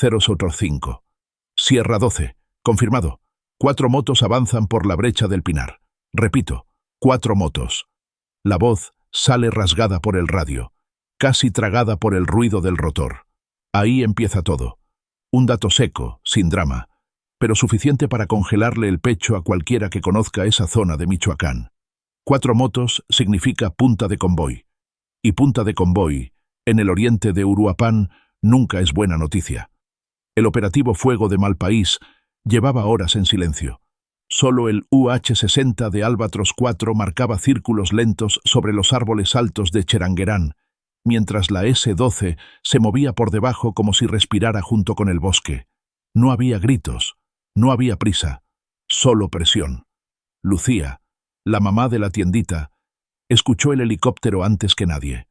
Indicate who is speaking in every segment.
Speaker 1: 005. Sierra 12. Confirmado. 4 motos avanzan por la brecha del Pinar. Repito, 4 motos. La voz sale rasgada por el radio, casi tragada por el ruido del rotor. Ahí empieza todo. Un dato seco, sin drama, pero suficiente para congelarle el pecho a cualquiera que conozca esa zona de Michoacán. 4 motos significa punta de convoy. Y punta de convoy, en el oriente de Uruapan, nunca es buena noticia. El operativo Fuego de Malpaís llevaba horas en silencio. Solo el UH-60 de Albatros 4 marcaba círculos lentos sobre los árboles altos de Cheranguerán, mientras la S-12 se movía por debajo como si respirara junto con el bosque. No había gritos, no había prisa, solo presión. Lucía, la mamá de la tiendita, escuchó el helicóptero antes que nadie.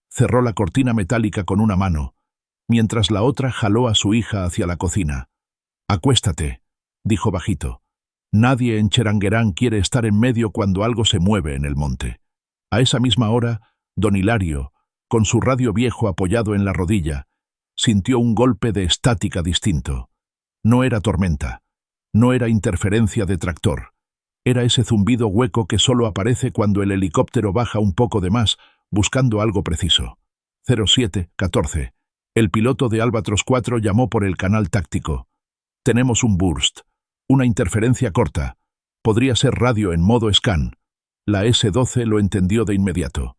Speaker 1: Cerró la cortina metálica con una mano, mientras la otra jaló a su hija hacia la cocina. «Acuéstate», dijo bajito. «Nadie en Cheranguerán quiere estar en medio cuando algo se mueve en el monte». A esa misma hora, don Hilario, con su radio viejo apoyado en la rodilla, sintió un golpe de estática distinto. No era tormenta, no era interferencia de tractor. Era ese zumbido hueco que solo aparece cuando el helicóptero baja un poco de más, buscando algo preciso. 07-14. El piloto de Albatros 4 llamó por el canal táctico. «Tenemos un burst, una interferencia corta. Podría ser radio en modo scan». La S-12 lo entendió de inmediato.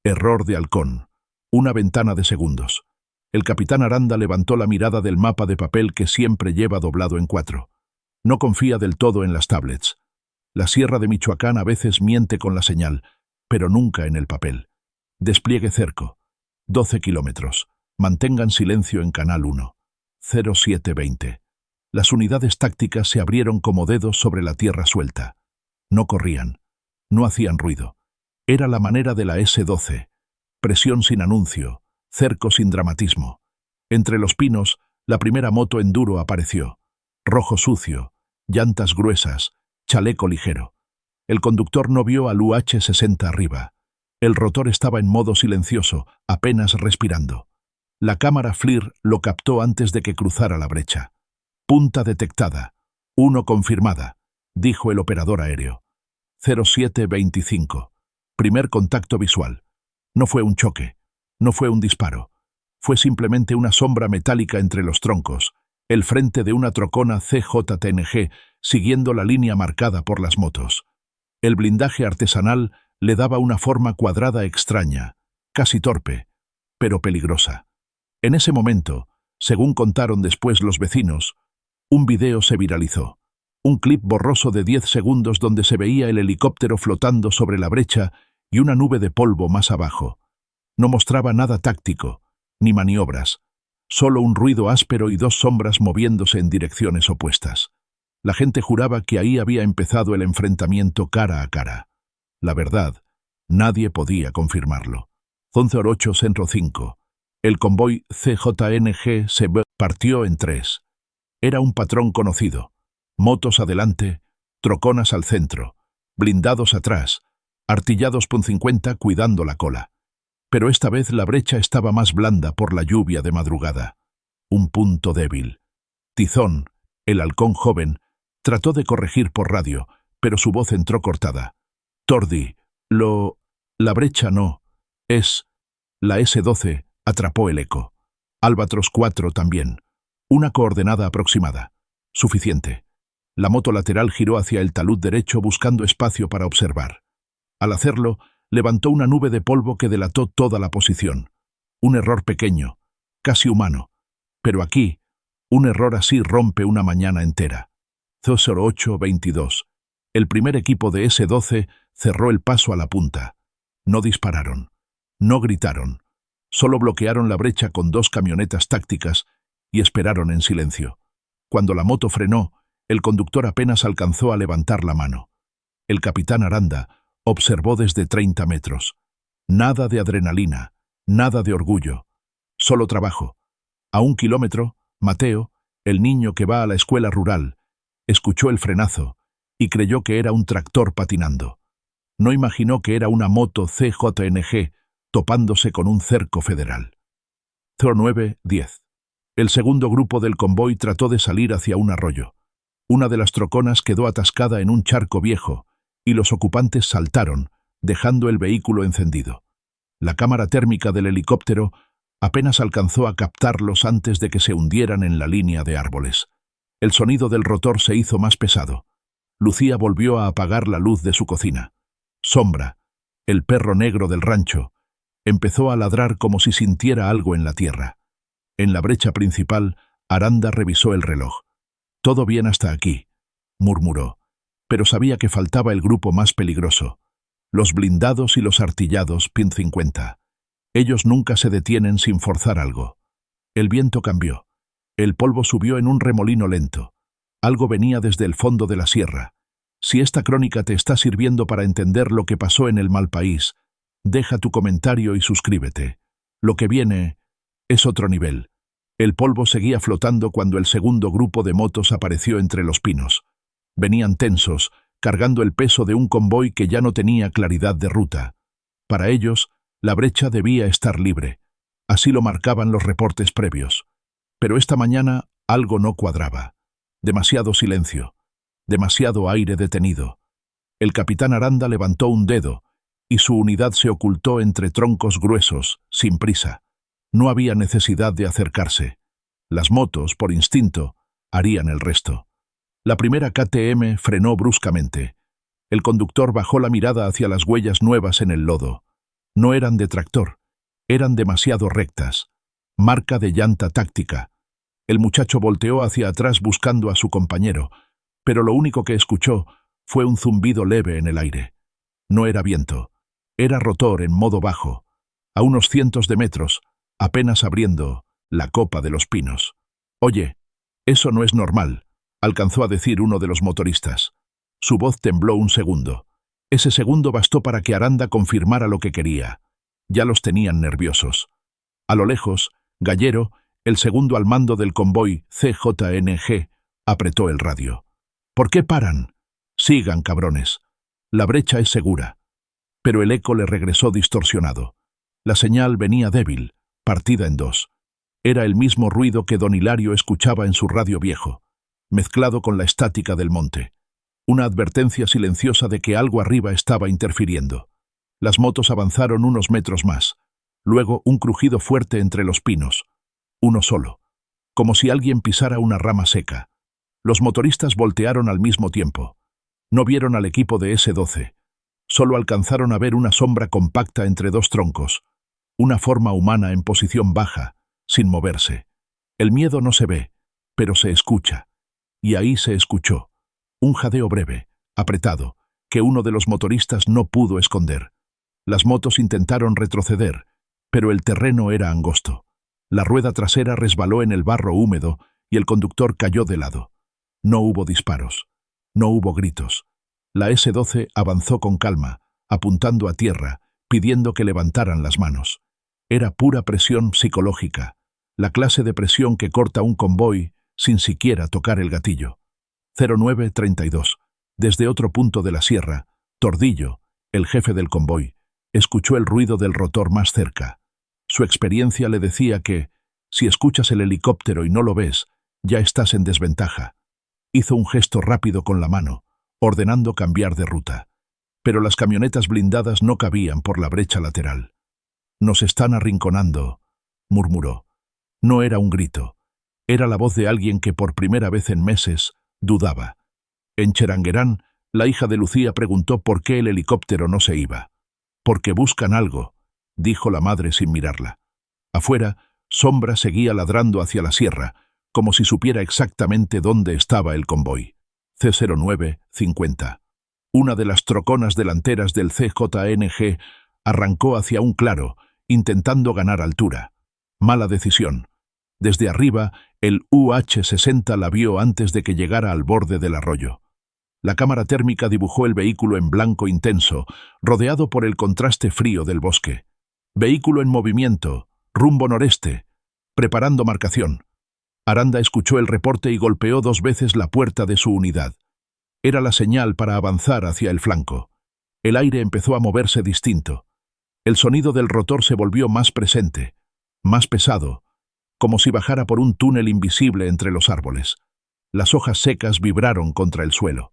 Speaker 1: Error de halcón. Una ventana de segundos. El capitán Aranda levantó la mirada del mapa de papel que siempre lleva doblado en 4. No confía del todo en las tablets. La Sierra de Michoacán a veces miente con la señal, pero nunca en el papel. Despliegue cerco. 12 kilómetros. Mantengan silencio en canal 1. 0720. Las unidades tácticas se abrieron como dedos sobre la tierra suelta. No corrían. No hacían ruido. Era la manera de la S-12. Presión sin anuncio. Cerco sin dramatismo. Entre los pinos, la primera moto enduro apareció. Rojo sucio. Llantas gruesas. Chaleco ligero. El conductor no vio al UH-60 arriba. El rotor estaba en modo silencioso, apenas respirando. La cámara FLIR lo captó antes de que cruzara la brecha. «Punta detectada. 1 confirmada», dijo el operador aéreo. 0725. Primer contacto visual. No fue un choque. No fue un disparo. Fue simplemente una sombra metálica entre los troncos, el frente de una trocona CJ-TNG siguiendo la línea marcada por las motos. El blindaje artesanal le daba una forma cuadrada extraña, casi torpe, pero peligrosa. En ese momento, según contaron después los vecinos, un video se viralizó. Un clip borroso de 10 segundos donde se veía el helicóptero flotando sobre la brecha y una nube de polvo más abajo. No mostraba nada táctico, ni maniobras, solo un ruido áspero y 2 sombras moviéndose en direcciones opuestas. La gente juraba que ahí había empezado el enfrentamiento cara a cara. La verdad, nadie podía confirmarlo. 11:08 Centro 5. El convoy CJNG se partió en 3. Era un patrón conocido. Motos adelante, troconas al centro, blindados atrás, artillados .50 cuidando la cola. Pero esta vez la brecha estaba más blanda por la lluvia de madrugada. Un punto débil. Tizón, el halcón joven, trató de corregir por radio, pero su voz entró cortada. «Tordi, la brecha no. Es...». La S-12 atrapó el eco. Albatros 4 también. Una coordenada aproximada. Suficiente. La moto lateral giró hacia el talud derecho buscando espacio para observar. Al hacerlo, levantó una nube de polvo que delató toda la posición. Un error pequeño, casi humano. Pero aquí, un error así rompe una mañana entera. 0822. El primer equipo de S-12 cerró el paso a la punta. No dispararon. No gritaron. Solo bloquearon la brecha con 2 camionetas tácticas y esperaron en silencio. Cuando la moto frenó, el conductor apenas alcanzó a levantar la mano. El capitán Aranda observó desde 30 metros. Nada de adrenalina, nada de orgullo. Solo trabajo. A 1 kilómetro, Mateo, el niño que va a la escuela rural, escuchó el frenazo y creyó que era un tractor patinando. No imaginó que era una moto CJNG topándose con un cerco federal. 09-10. El segundo grupo del convoy trató de salir hacia un arroyo. Una de las troconas quedó atascada en un charco viejo, y los ocupantes saltaron, dejando el vehículo encendido. La cámara térmica del helicóptero apenas alcanzó a captarlos antes de que se hundieran en la línea de árboles. El sonido del rotor se hizo más pesado. Lucía volvió a apagar la luz de su cocina. Sombra, el perro negro del rancho, empezó a ladrar como si sintiera algo en la tierra. En la brecha principal, Aranda revisó el reloj. «Todo bien hasta aquí», murmuró, pero sabía que faltaba el grupo más peligroso. Los blindados y los artillados PIN 50. Ellos nunca se detienen sin forzar algo. El viento cambió. El polvo subió en un remolino lento. Algo venía desde el fondo de la sierra. Si esta crónica te está sirviendo para entender lo que pasó en el Malpaís, deja tu comentario y suscríbete. Lo que viene es otro nivel. El polvo seguía flotando cuando el segundo grupo de motos apareció entre los pinos. Venían tensos, cargando el peso de un convoy que ya no tenía claridad de ruta. Para ellos, la brecha debía estar libre. Así lo marcaban los reportes previos. Pero esta mañana algo no cuadraba. Demasiado silencio. Demasiado aire detenido. El capitán Aranda levantó un dedo, y su unidad se ocultó entre troncos gruesos, sin prisa. No había necesidad de acercarse. Las motos, por instinto, harían el resto. La primera KTM frenó bruscamente. El conductor bajó la mirada hacia las huellas nuevas en el lodo. No eran de tractor, eran demasiado rectas. Marca de llanta táctica. El muchacho volteó hacia atrás buscando a su compañero, pero lo único que escuchó fue un zumbido leve en el aire. No era viento, era rotor en modo bajo, a unos cientos de metros, apenas abriendo la copa de los pinos. «Oye, eso no es normal», alcanzó a decir uno de los motoristas. Su voz tembló un segundo. Ese segundo bastó para que Aranda confirmara lo que quería. Ya los tenían nerviosos. A lo lejos, Gallero, el segundo al mando del convoy CJNG, apretó el radio. «¿Por qué paran? Sigan, cabrones. La brecha es segura». Pero el eco le regresó distorsionado. La señal venía débil, partida en dos. Era el mismo ruido que don Hilario escuchaba en su radio viejo, mezclado con la estática del monte. Una advertencia silenciosa de que algo arriba estaba interfiriendo. Las motos avanzaron unos metros más. Luego un crujido fuerte entre los pinos. Uno solo. Como si alguien pisara una rama seca. Los motoristas voltearon al mismo tiempo. No vieron al equipo de S-12. Solo alcanzaron a ver una sombra compacta entre dos troncos. Una forma humana en posición baja, sin moverse. El miedo no se ve, pero se escucha. Y ahí se escuchó. Un jadeo breve, apretado, que uno de los motoristas no pudo esconder. Las motos intentaron retroceder, pero el terreno era angosto. La rueda trasera resbaló en el barro húmedo y el conductor cayó de lado. No hubo disparos. No hubo gritos. La S-12 avanzó con calma, apuntando a tierra, pidiendo que levantaran las manos. Era pura presión psicológica, la clase de presión que corta un convoy sin siquiera tocar el gatillo. 0932. Desde otro punto de la sierra, Tordillo, el jefe del convoy, escuchó el ruido del rotor más cerca. Su experiencia le decía que, si escuchas el helicóptero y no lo ves, ya estás en desventaja. Hizo un gesto rápido con la mano, ordenando cambiar de ruta. Pero las camionetas blindadas no cabían por la brecha lateral. «Nos están arrinconando», murmuró. No era un grito. Era la voz de alguien que por primera vez en meses dudaba. En Cheranguerán, la hija de Lucía preguntó por qué el helicóptero no se iba. «Porque buscan algo», dijo la madre sin mirarla. Afuera, Sombra seguía ladrando hacia la sierra, como si supiera exactamente dónde estaba el convoy. C0950. Una de las troconas delanteras del CJNG arrancó hacia un claro, intentando ganar altura. Mala decisión. Desde arriba, el UH-60 la vio antes de que llegara al borde del arroyo. La cámara térmica dibujó el vehículo en blanco intenso, rodeado por el contraste frío del bosque. Vehículo en movimiento, rumbo noreste, preparando marcación. Aranda escuchó el reporte y golpeó 2 veces la puerta de su unidad. Era la señal para avanzar hacia el flanco. El aire empezó a moverse distinto. El sonido del rotor se volvió más presente, más pesado, como si bajara por un túnel invisible entre los árboles. Las hojas secas vibraron contra el suelo.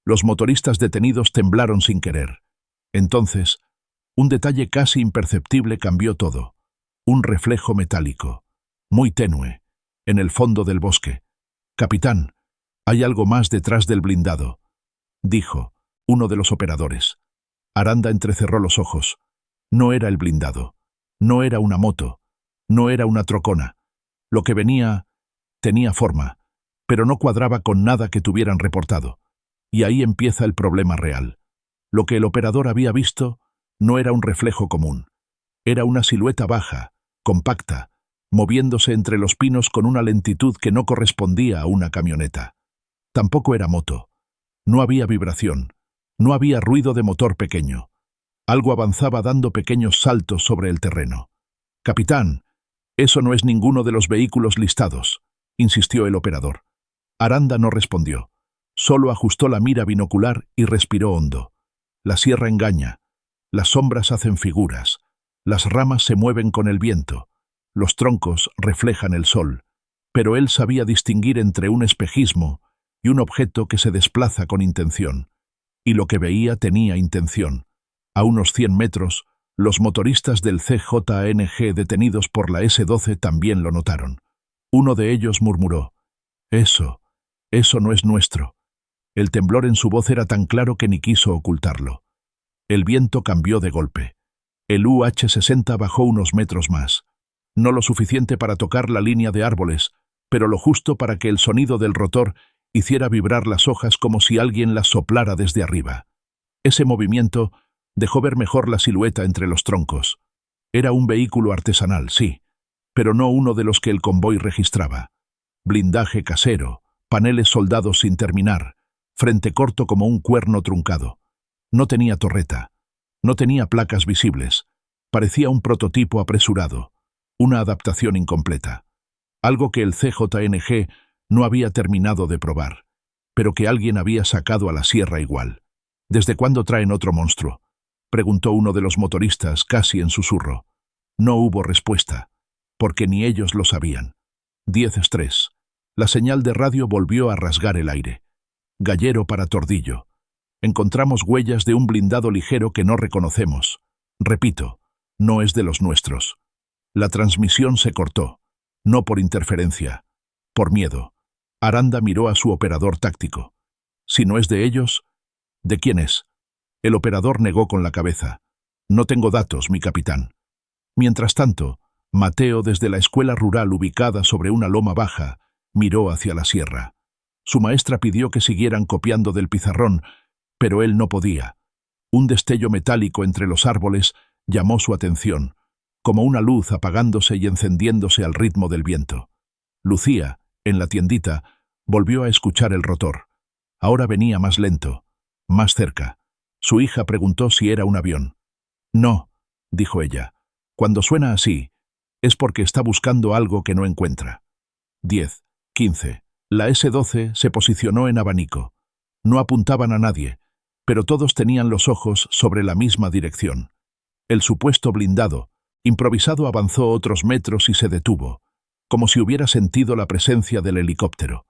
Speaker 1: Los motoristas detenidos temblaron sin querer. Entonces, un detalle casi imperceptible cambió todo. Un reflejo metálico, muy tenue, en el fondo del bosque. «Capitán, hay algo más detrás del blindado», dijo uno de los operadores. Aranda entrecerró los ojos. No era el blindado. No era una moto. No era una trocona. Lo que venía tenía forma, pero no cuadraba con nada que tuvieran reportado. Y ahí empieza el problema real. Lo que el operador había visto no era un reflejo común. Era una silueta baja, compacta, moviéndose entre los pinos con una lentitud que no correspondía a una camioneta. Tampoco era moto. No había vibración. No había ruido de motor pequeño. Algo avanzaba dando pequeños saltos sobre el terreno. «Capitán, eso no es ninguno de los vehículos listados», insistió el operador. Aranda no respondió. Solo ajustó la mira binocular y respiró hondo. La sierra engaña. Las sombras hacen figuras. Las ramas se mueven con el viento. Los troncos reflejan el sol. Pero él sabía distinguir entre un espejismo y un objeto que se desplaza con intención. Y lo que veía tenía intención. A unos 100 metros, los motoristas del CJANG detenidos por la S-12 también lo notaron. Uno de ellos murmuró: Eso no es nuestro». El temblor en su voz era tan claro que ni quiso ocultarlo. El viento cambió de golpe. El UH-60 bajó unos metros más. No lo suficiente para tocar la línea de árboles, pero lo justo para que el sonido del rotor hiciera vibrar las hojas como si alguien las soplara desde arriba. Ese movimiento dejó ver mejor la silueta entre los troncos. Era un vehículo artesanal, sí, pero no uno de los que el convoy registraba. Blindaje casero, paneles soldados sin terminar, frente corto como un cuerno truncado. No tenía torreta, no tenía placas visibles. Parecía un prototipo apresurado, una adaptación incompleta. Algo que el CJNG no había terminado de probar, pero que alguien había sacado a la sierra igual. «¿Desde cuándo traen otro monstruo?», preguntó uno de los motoristas casi en susurro. No hubo respuesta, porque ni ellos lo sabían. 10 estrés. La señal de radio volvió a rasgar el aire. Gallero para Tordillo. Encontramos huellas de un blindado ligero que no reconocemos. Repito, no es de los nuestros. La transmisión se cortó, no por interferencia, por miedo. Aranda miró a su operador táctico. Si no es de ellos, ¿de quién es? El operador negó con la cabeza. No tengo datos, mi capitán. Mientras tanto, Mateo, desde la escuela rural ubicada sobre una loma baja, miró hacia la sierra. Su maestra pidió que siguieran copiando del pizarrón, pero él no podía. Un destello metálico entre los árboles llamó su atención, como una luz apagándose y encendiéndose al ritmo del viento. Lucía, en la tiendita, volvió a escuchar el rotor. Ahora venía más lento, más cerca. Su hija preguntó si era un avión. «No», dijo ella. «Cuando suena así, es porque está buscando algo que no encuentra». 10, 15. La S-12 se posicionó en abanico. No apuntaban a nadie, pero todos tenían los ojos sobre la misma dirección. El supuesto blindado, improvisado, avanzó otros metros y se detuvo, como si hubiera sentido la presencia del helicóptero.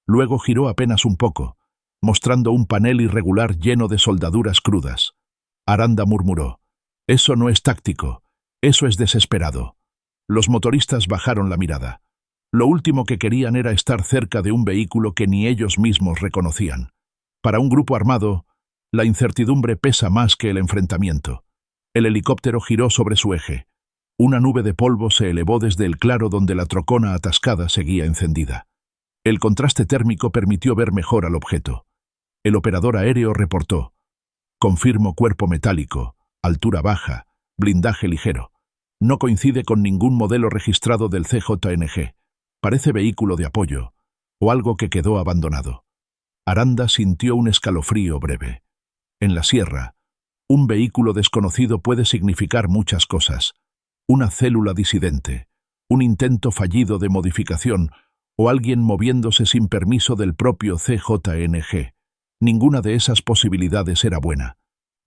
Speaker 1: Luego giró apenas un poco, mostrando un panel irregular lleno de soldaduras crudas. Aranda murmuró: «Eso no es táctico, eso es desesperado». Los motoristas bajaron la mirada. Lo último que querían era estar cerca de un vehículo que ni ellos mismos reconocían. Para un grupo armado, la incertidumbre pesa más que el enfrentamiento. El helicóptero giró sobre su eje. Una nube de polvo se elevó desde el claro donde la trocona atascada seguía encendida. El contraste térmico permitió ver mejor al objeto. El operador aéreo reportó: «Confirmo cuerpo metálico, altura baja, blindaje ligero. No coincide con ningún modelo registrado del CJNG. Parece vehículo de apoyo, o algo que quedó abandonado». Aranda sintió un escalofrío breve. En la sierra, un vehículo desconocido puede significar muchas cosas. Una célula disidente, un intento fallido de modificación o alguien moviéndose sin permiso del propio CJNG. Ninguna de esas posibilidades era buena.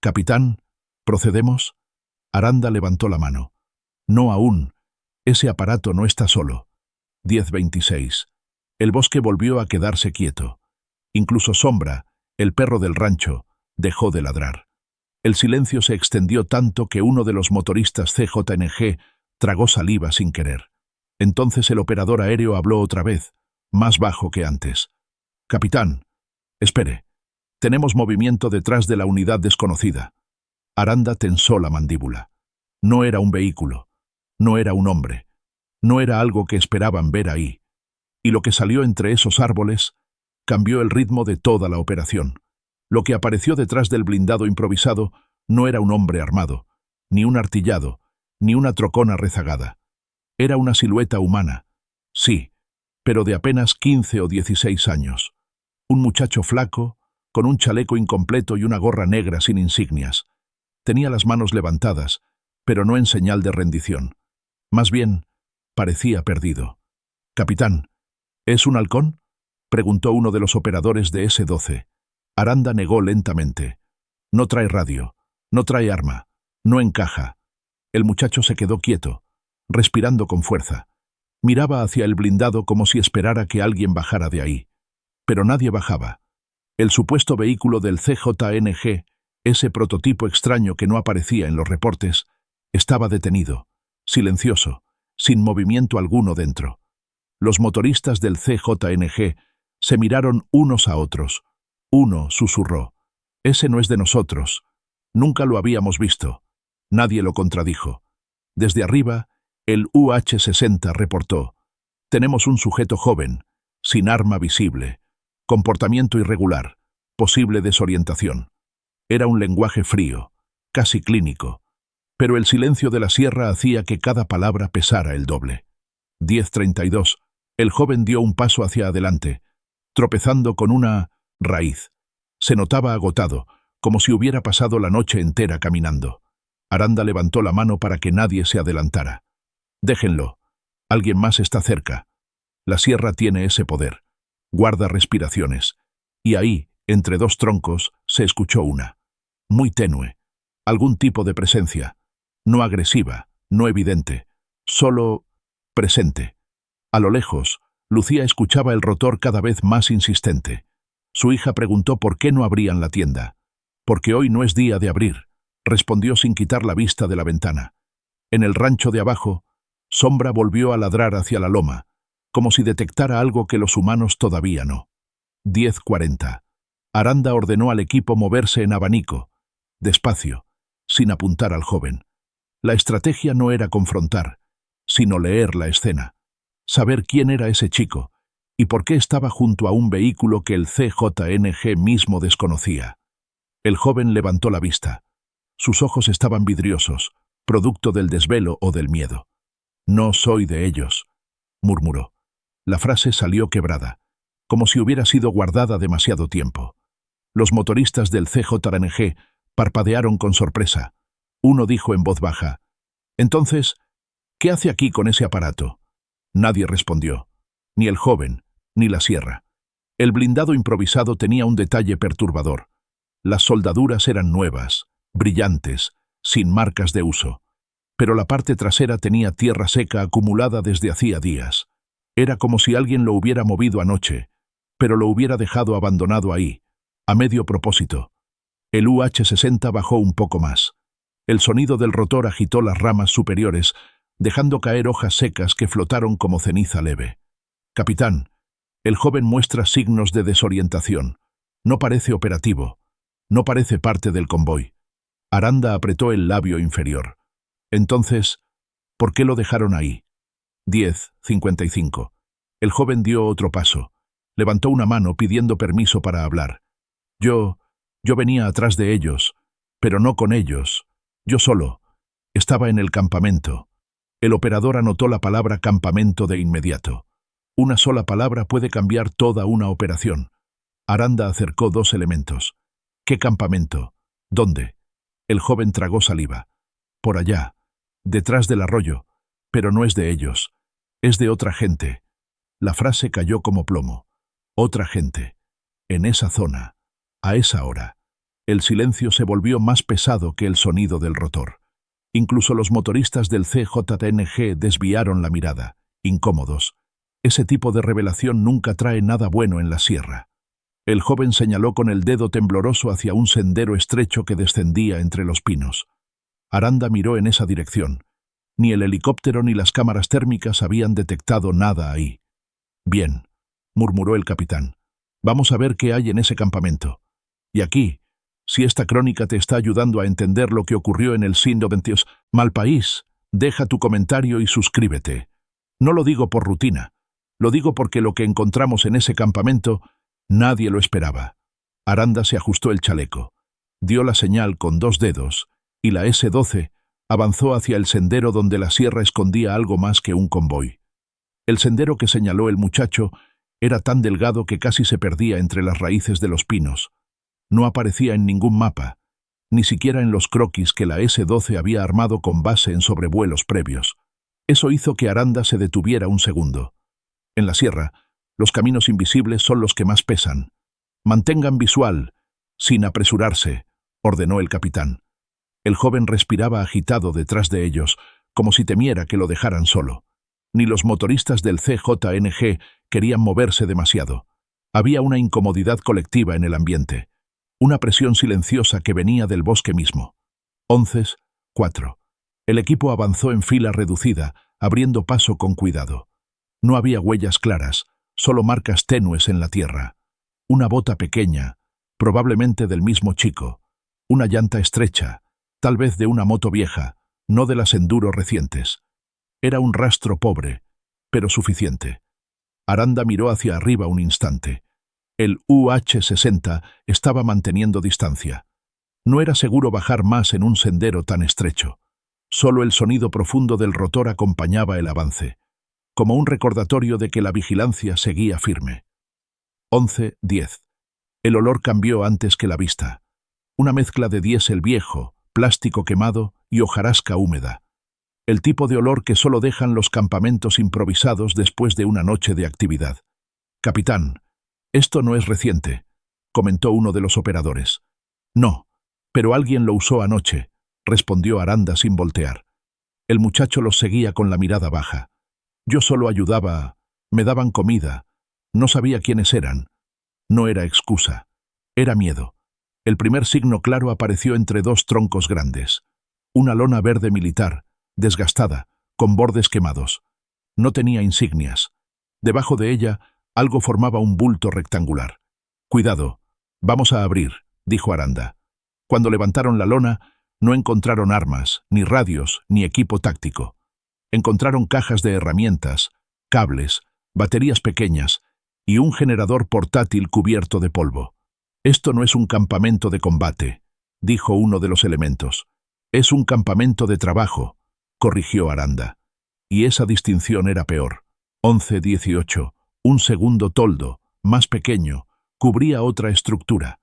Speaker 1: «Capitán, ¿procedemos?». Aranda levantó la mano. «No aún. Ese aparato no está solo. 10:26. El bosque volvió a quedarse quieto. Incluso Sombra, el perro del rancho, dejó de ladrar. El silencio se extendió tanto que uno de los motoristas CJNG tragó saliva sin querer. Entonces el operador aéreo habló otra vez, más bajo que antes. «Capitán, espere. Tenemos movimiento detrás de la unidad desconocida». Aranda tensó la mandíbula. No era un vehículo. No era un hombre. No era algo que esperaban ver ahí. Y lo que salió entre esos árboles cambió el ritmo de toda la operación. Lo que apareció detrás del blindado improvisado no era un hombre armado, ni un artillado, ni una trocona rezagada. Era una silueta humana, sí, pero de apenas 15 o 16 años. Un muchacho flaco, con un chaleco incompleto y una gorra negra sin insignias. Tenía las manos levantadas, pero no en señal de rendición. Más bien, parecía perdido. «Capitán, ¿es un halcón?», preguntó uno de los operadores de S-12. Aranda negó lentamente. «No trae radio, no trae arma, no encaja». El muchacho se quedó quieto, respirando con fuerza. Miraba hacia el blindado como si esperara que alguien bajara de ahí. Pero nadie bajaba. El supuesto vehículo del CJNG, ese prototipo extraño que no aparecía en los reportes, estaba detenido, silencioso, sin movimiento alguno dentro. Los motoristas del CJNG se miraron unos a otros. Uno susurró: «Ese no es de nosotros. Nunca lo habíamos visto». Nadie lo contradijo. Desde arriba, el UH-60 reportó: «Tenemos un sujeto joven, sin arma visible, comportamiento irregular, posible desorientación». Era un lenguaje frío, casi clínico, pero el silencio de la sierra hacía que cada palabra pesara el doble. 10:32. El joven dio un paso hacia adelante, tropezando con una raíz. Se notaba agotado, como si hubiera pasado la noche entera caminando. Aranda levantó la mano para que nadie se adelantara. «Déjenlo. Alguien más está cerca. La sierra tiene ese poder. Guarda respiraciones». Y ahí, entre dos troncos, se escuchó una. Muy tenue. Algún tipo de presencia. No agresiva, no evidente. Solo presente. A lo lejos, Lucía escuchaba el rotor cada vez más insistente. Su hija preguntó por qué no abrían la tienda. «Porque hoy no es día de abrir», respondió sin quitar la vista de la ventana. En el rancho de abajo, Sombra volvió a ladrar hacia la loma, como si detectara algo que los humanos todavía no. 10:40. Aranda ordenó al equipo moverse en abanico, despacio, sin apuntar al joven. La estrategia no era confrontar, sino leer la escena. Saber quién era ese chico y por qué estaba junto a un vehículo que el CJNG mismo desconocía. El joven levantó la vista. Sus ojos estaban vidriosos, producto del desvelo o del miedo. «No soy de ellos», murmuró. La frase salió quebrada, como si hubiera sido guardada demasiado tiempo. Los motoristas del CJNG parpadearon con sorpresa. Uno dijo en voz baja: «Entonces, ¿qué hace aquí con ese aparato?». Nadie respondió, ni el joven, ni la sierra. El blindado improvisado tenía un detalle perturbador. Las soldaduras eran nuevas, brillantes, sin marcas de uso. Pero la parte trasera tenía tierra seca acumulada desde hacía días. Era como si alguien lo hubiera movido anoche, pero lo hubiera dejado abandonado ahí, a medio propósito. El UH-60 bajó un poco más. El sonido del rotor agitó las ramas superiores, dejando caer hojas secas que flotaron como ceniza leve. «Capitán, el joven muestra signos de desorientación. No parece operativo. No parece parte del convoy». Aranda apretó el labio inferior. «Entonces, ¿por qué lo dejaron ahí?». 10:55. El joven dio otro paso. Levantó una mano pidiendo permiso para hablar. Yo venía atrás de ellos, pero no con ellos. Yo solo. Estaba en el campamento». El operador anotó la palabra campamento de inmediato. Una sola palabra puede cambiar toda una operación. Aranda acercó 2 elementos. «¿Qué campamento? ¿Dónde?». El joven tragó saliva. «Por allá, detrás del arroyo, pero no es de ellos. Es de otra gente». La frase cayó como plomo. Otra gente. En esa zona. A esa hora. El silencio se volvió más pesado que el sonido del rotor. Incluso los motoristas del CJNG desviaron la mirada, incómodos. Ese tipo de revelación nunca trae nada bueno en la sierra. El joven señaló con el dedo tembloroso hacia un sendero estrecho que descendía entre los pinos. Aranda miró en esa dirección. Ni el helicóptero ni las cámaras térmicas habían detectado nada ahí. «Bien», murmuró el capitán. «Vamos a ver qué hay en ese campamento. Y aquí, si esta crónica te está ayudando a entender lo que ocurrió en el Sindo 22 Malpaís, deja tu comentario y suscríbete. No lo digo por rutina. Lo digo porque lo que encontramos en ese campamento nadie lo esperaba». Aranda se ajustó el chaleco, dio la señal con 2 dedos, y la S-12 avanzó hacia el sendero donde la sierra escondía algo más que un convoy. El sendero que señaló el muchacho era tan delgado que casi se perdía entre las raíces de los pinos. No aparecía en ningún mapa, ni siquiera en los croquis que la S-12 había armado con base en sobrevuelos previos. Eso hizo que Aranda se detuviera un segundo. En la sierra, los caminos invisibles son los que más pesan. «Mantengan visual, sin apresurarse», ordenó el capitán. El joven respiraba agitado detrás de ellos, como si temiera que lo dejaran solo. Ni los motoristas del CJNG querían moverse demasiado. Había una incomodidad colectiva en el ambiente, una presión silenciosa que venía del bosque mismo. 11:4. El equipo avanzó en fila reducida, abriendo paso con cuidado. No había huellas claras, solo marcas tenues en la tierra. Una bota pequeña, probablemente del mismo chico. Una llanta estrecha, tal vez de una moto vieja, no de las enduro recientes. Era un rastro pobre, pero suficiente. Aranda miró hacia arriba un instante. El UH-60 estaba manteniendo distancia. No era seguro bajar más en un sendero tan estrecho. Solo el sonido profundo del rotor acompañaba el avance, como un recordatorio de que la vigilancia seguía firme. 11:10. El olor cambió antes que la vista. Una mezcla de diésel viejo, plástico quemado y hojarasca húmeda. El tipo de olor que solo dejan los campamentos improvisados después de una noche de actividad. «Capitán, esto no es reciente», comentó uno de los operadores. «No, pero alguien lo usó anoche», respondió Aranda sin voltear. El muchacho los seguía con la mirada baja. «Yo solo ayudaba, me daban comida, no sabía quiénes eran». No era excusa, era miedo. El primer signo claro apareció entre 2 troncos grandes. Una lona verde militar, desgastada, con bordes quemados. No tenía insignias. Debajo de ella, algo formaba un bulto rectangular. «Cuidado, vamos a abrir», dijo Aranda. Cuando levantaron la lona, no encontraron armas, ni radios, ni equipo táctico. Encontraron cajas de herramientas, cables, baterías pequeñas y un generador portátil cubierto de polvo. «Esto no es un campamento de combate», dijo uno de los elementos. «Es un campamento de trabajo», corrigió Aranda. Y esa distinción era peor. 11:18. Un segundo toldo, más pequeño, cubría otra estructura.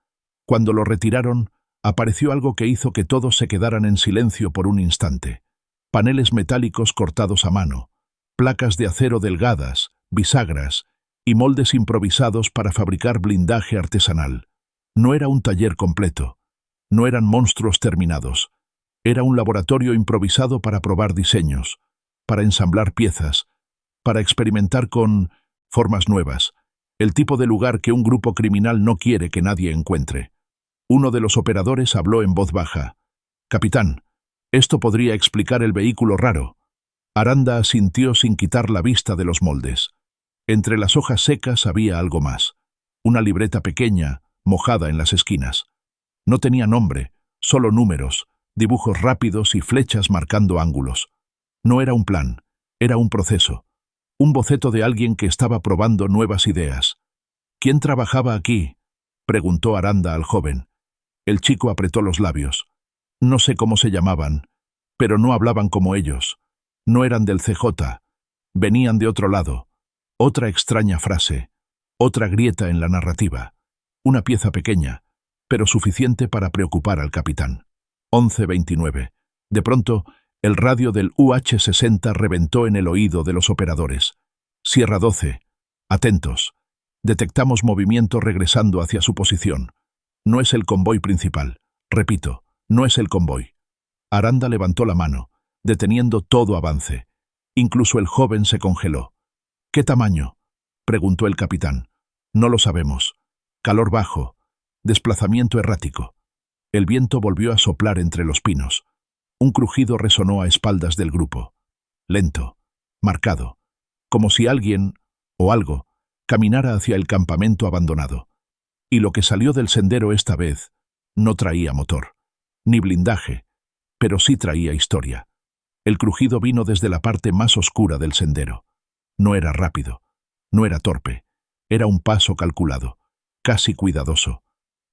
Speaker 1: Cuando lo retiraron, apareció algo que hizo que todos se quedaran en silencio por un instante. Paneles metálicos cortados a mano, placas de acero delgadas, bisagras y moldes improvisados para fabricar blindaje artesanal. No era un taller completo. No eran monstruos terminados. Era un laboratorio improvisado para probar diseños, para ensamblar piezas, para experimentar con formas nuevas, el tipo de lugar que un grupo criminal no quiere que nadie encuentre. Uno de los operadores habló en voz baja. «Capitán, esto podría explicar el vehículo raro». Aranda asintió sin quitar la vista de los moldes. Entre las hojas secas había algo más. Una libreta pequeña, mojada en las esquinas. No tenía nombre, solo números, dibujos rápidos y flechas marcando ángulos. No era un plan, era un proceso. Un boceto de alguien que estaba probando nuevas ideas. «¿Quién trabajaba aquí?», preguntó Aranda al joven. El chico apretó los labios. No sé cómo se llamaban, pero no hablaban como ellos. No eran del CJ. Venían de otro lado. Otra extraña frase. Otra grieta en la narrativa. Una pieza pequeña, pero suficiente para preocupar al capitán. 11:29. De pronto, el radio del UH-60 reventó en el oído de los operadores. «Sierra 12. Atentos. Detectamos movimiento regresando hacia su posición. No es el convoy principal. Repito, no es el convoy». Aranda levantó la mano, deteniendo todo avance. Incluso el joven se congeló. ¿Qué tamaño?, preguntó el capitán. No lo sabemos. Calor bajo. Desplazamiento errático. El viento volvió a soplar entre los pinos. Un crujido resonó a espaldas del grupo. Lento, marcado, como si alguien, o algo, caminara hacia el campamento abandonado. Y lo que salió del sendero esta vez no traía motor, ni blindaje, pero sí traía historia. El crujido vino desde la parte más oscura del sendero. No era rápido, no era torpe, era un paso calculado, casi cuidadoso.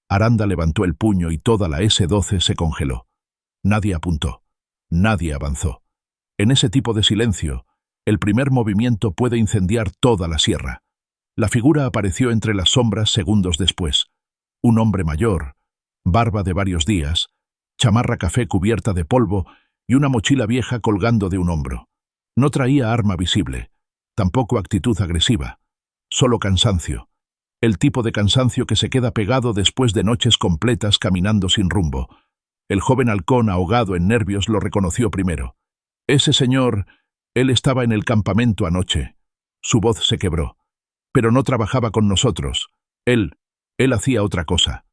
Speaker 1: Aranda levantó el puño y toda la S-12 se congeló. Nadie apuntó, nadie avanzó. En ese tipo de silencio, el primer movimiento puede incendiar toda la sierra. La figura apareció entre las sombras segundos después. Un hombre mayor, barba de varios días, chamarra café cubierta de polvo y una mochila vieja colgando de un hombro. No traía arma visible, tampoco actitud agresiva, solo cansancio. El tipo de cansancio que se queda pegado después de noches completas caminando sin rumbo. El joven halcón, ahogado en nervios, lo reconoció primero. Ese señor, él estaba en el campamento anoche. Su voz se quebró. Pero no trabajaba con nosotros. Él hacía otra cosa.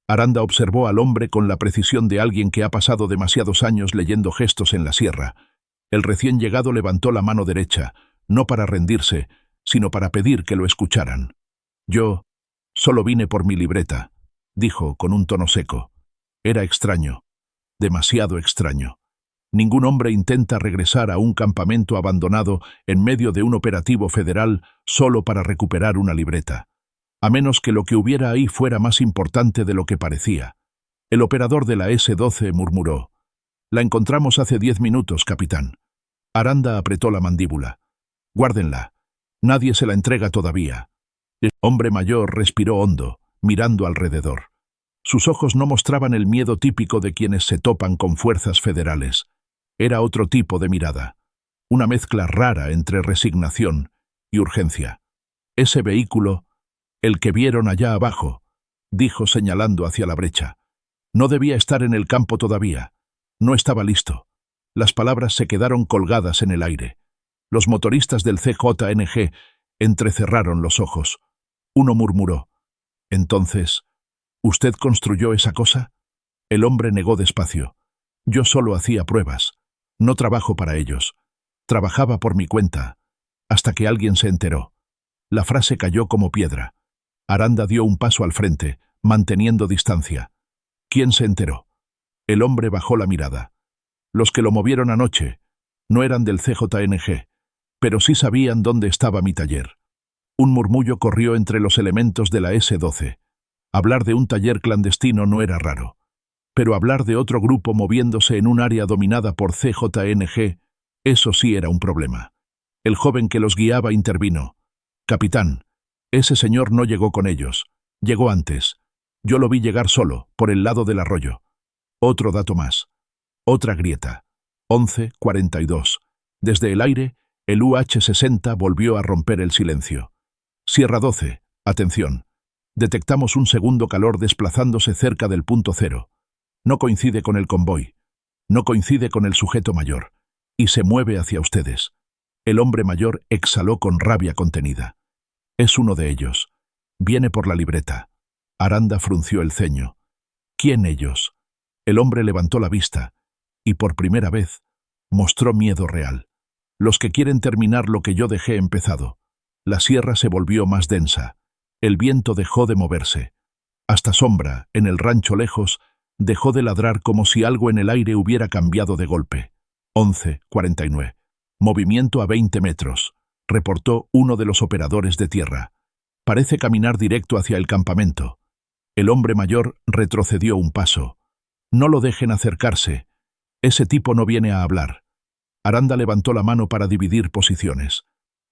Speaker 1: Aranda observó al hombre con la precisión de alguien que ha pasado demasiados años leyendo gestos en la sierra. El recién llegado levantó la mano derecha, no para rendirse, sino para pedir que lo escucharan. Yo solo vine por mi libreta, dijo con un tono seco. Era extraño, demasiado extraño. Ningún hombre intenta regresar a un campamento abandonado en medio de un operativo federal solo para recuperar una libreta, a menos que lo que hubiera ahí fuera más importante de lo que parecía. El operador de la S-12 murmuró. La encontramos hace 10 minutos, capitán. Aranda apretó la mandíbula. Guárdenla. Nadie se la entrega todavía. El hombre mayor respiró hondo, mirando alrededor. Sus ojos no mostraban el miedo típico de quienes se topan con fuerzas federales. Era otro tipo de mirada, una mezcla rara entre resignación y urgencia. Ese vehículo, el que vieron allá abajo, dijo señalando hacia la brecha. No debía estar en el campo todavía. No estaba listo. Las palabras se quedaron colgadas en el aire. Los motoristas del CJNG entrecerraron los ojos. Uno murmuró. Entonces, ¿usted construyó esa cosa? El hombre negó despacio. Yo solo hacía pruebas. No trabajo para ellos. Trabajaba por mi cuenta, hasta que alguien se enteró. La frase cayó como piedra. Aranda dio un paso al frente, manteniendo distancia. ¿Quién se enteró? El hombre bajó la mirada. Los que lo movieron anoche no eran del CJNG, pero sí sabían dónde estaba mi taller. Un murmullo corrió entre los elementos de la S-12. Hablar de un taller clandestino no era raro. Pero hablar de otro grupo moviéndose en un área dominada por CJNG, eso sí era un problema. El joven que los guiaba intervino. Capitán, ese señor no llegó con ellos. Llegó antes. Yo lo vi llegar solo, por el lado del arroyo. Otro dato más. Otra grieta. 11:42. Desde el aire, el UH-60 volvió a romper el silencio. Sierra 12, atención. Detectamos un segundo calor desplazándose cerca del punto cero. No coincide con el convoy, no coincide con el sujeto mayor, y se mueve hacia ustedes. El hombre mayor exhaló con rabia contenida. Es uno de ellos. Viene por la libreta. Aranda frunció el ceño. ¿Quién ellos? El hombre levantó la vista, y por primera vez mostró miedo real. Los que quieren terminar lo que yo dejé empezado. La sierra se volvió más densa. El viento dejó de moverse. Hasta Sombra, en el rancho lejos, dejó de ladrar como si algo en el aire hubiera cambiado de golpe. 11:49. Movimiento a 20 metros, reportó uno de los operadores de tierra. Parece caminar directo hacia el campamento. El hombre mayor retrocedió un paso. No lo dejen acercarse. Ese tipo no viene a hablar. Aranda levantó la mano para dividir posiciones.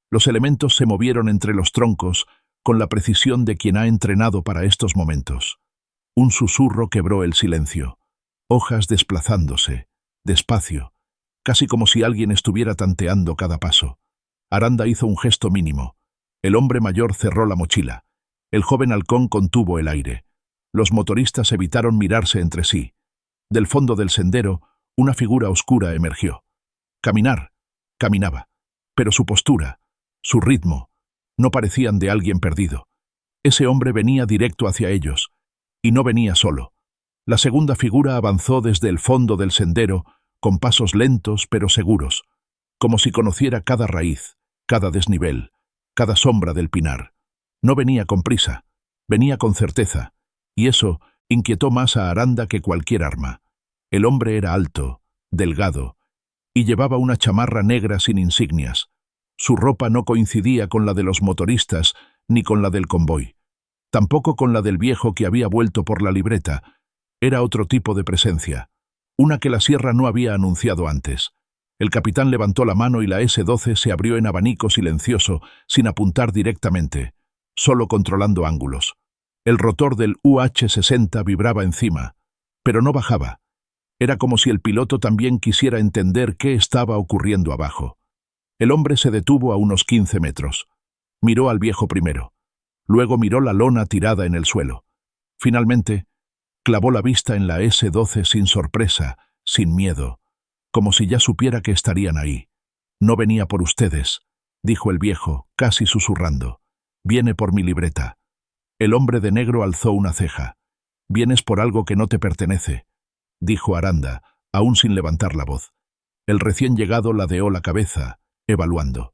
Speaker 1: Los elementos se movieron entre los troncos con la precisión de quien ha entrenado para estos momentos. Un susurro quebró el silencio. Hojas desplazándose, despacio, casi como si alguien estuviera tanteando cada paso. Aranda hizo un gesto mínimo. El hombre mayor cerró la mochila. El joven halcón contuvo el aire. Los motoristas evitaron mirarse entre sí. Del fondo del sendero, una figura oscura emergió. Caminar. Caminaba. Pero su postura, su ritmo. No parecían de alguien perdido. Ese hombre venía directo hacia ellos, y no venía solo. La segunda figura avanzó desde el fondo del sendero, con pasos lentos pero seguros, como si conociera cada raíz, cada desnivel, cada sombra del pinar. No venía con prisa, venía con certeza, y eso inquietó más a Aranda que cualquier arma. El hombre era alto, delgado, y llevaba una chamarra negra sin insignias. Su ropa no coincidía con la de los motoristas ni con la del convoy. Tampoco con la del viejo que había vuelto por la libreta. Era otro tipo de presencia, una que la sierra no había anunciado antes. El capitán levantó la mano y la S-12 se abrió en abanico silencioso, sin apuntar directamente, solo controlando ángulos. El rotor del UH-60 vibraba encima, pero no bajaba. Era como si el piloto también quisiera entender qué estaba ocurriendo abajo. El hombre se detuvo a unos 15 metros. Miró al viejo primero. Luego miró la lona tirada en el suelo. Finalmente, clavó la vista en la S-12 sin sorpresa, sin miedo, como si ya supiera que estarían ahí. «No venía por ustedes», dijo el viejo, casi susurrando. «Viene por mi libreta». El hombre de negro alzó una ceja. «Vienes por algo que no te pertenece», dijo Aranda, aún sin levantar la voz. El recién llegado ladeó la cabeza, evaluando.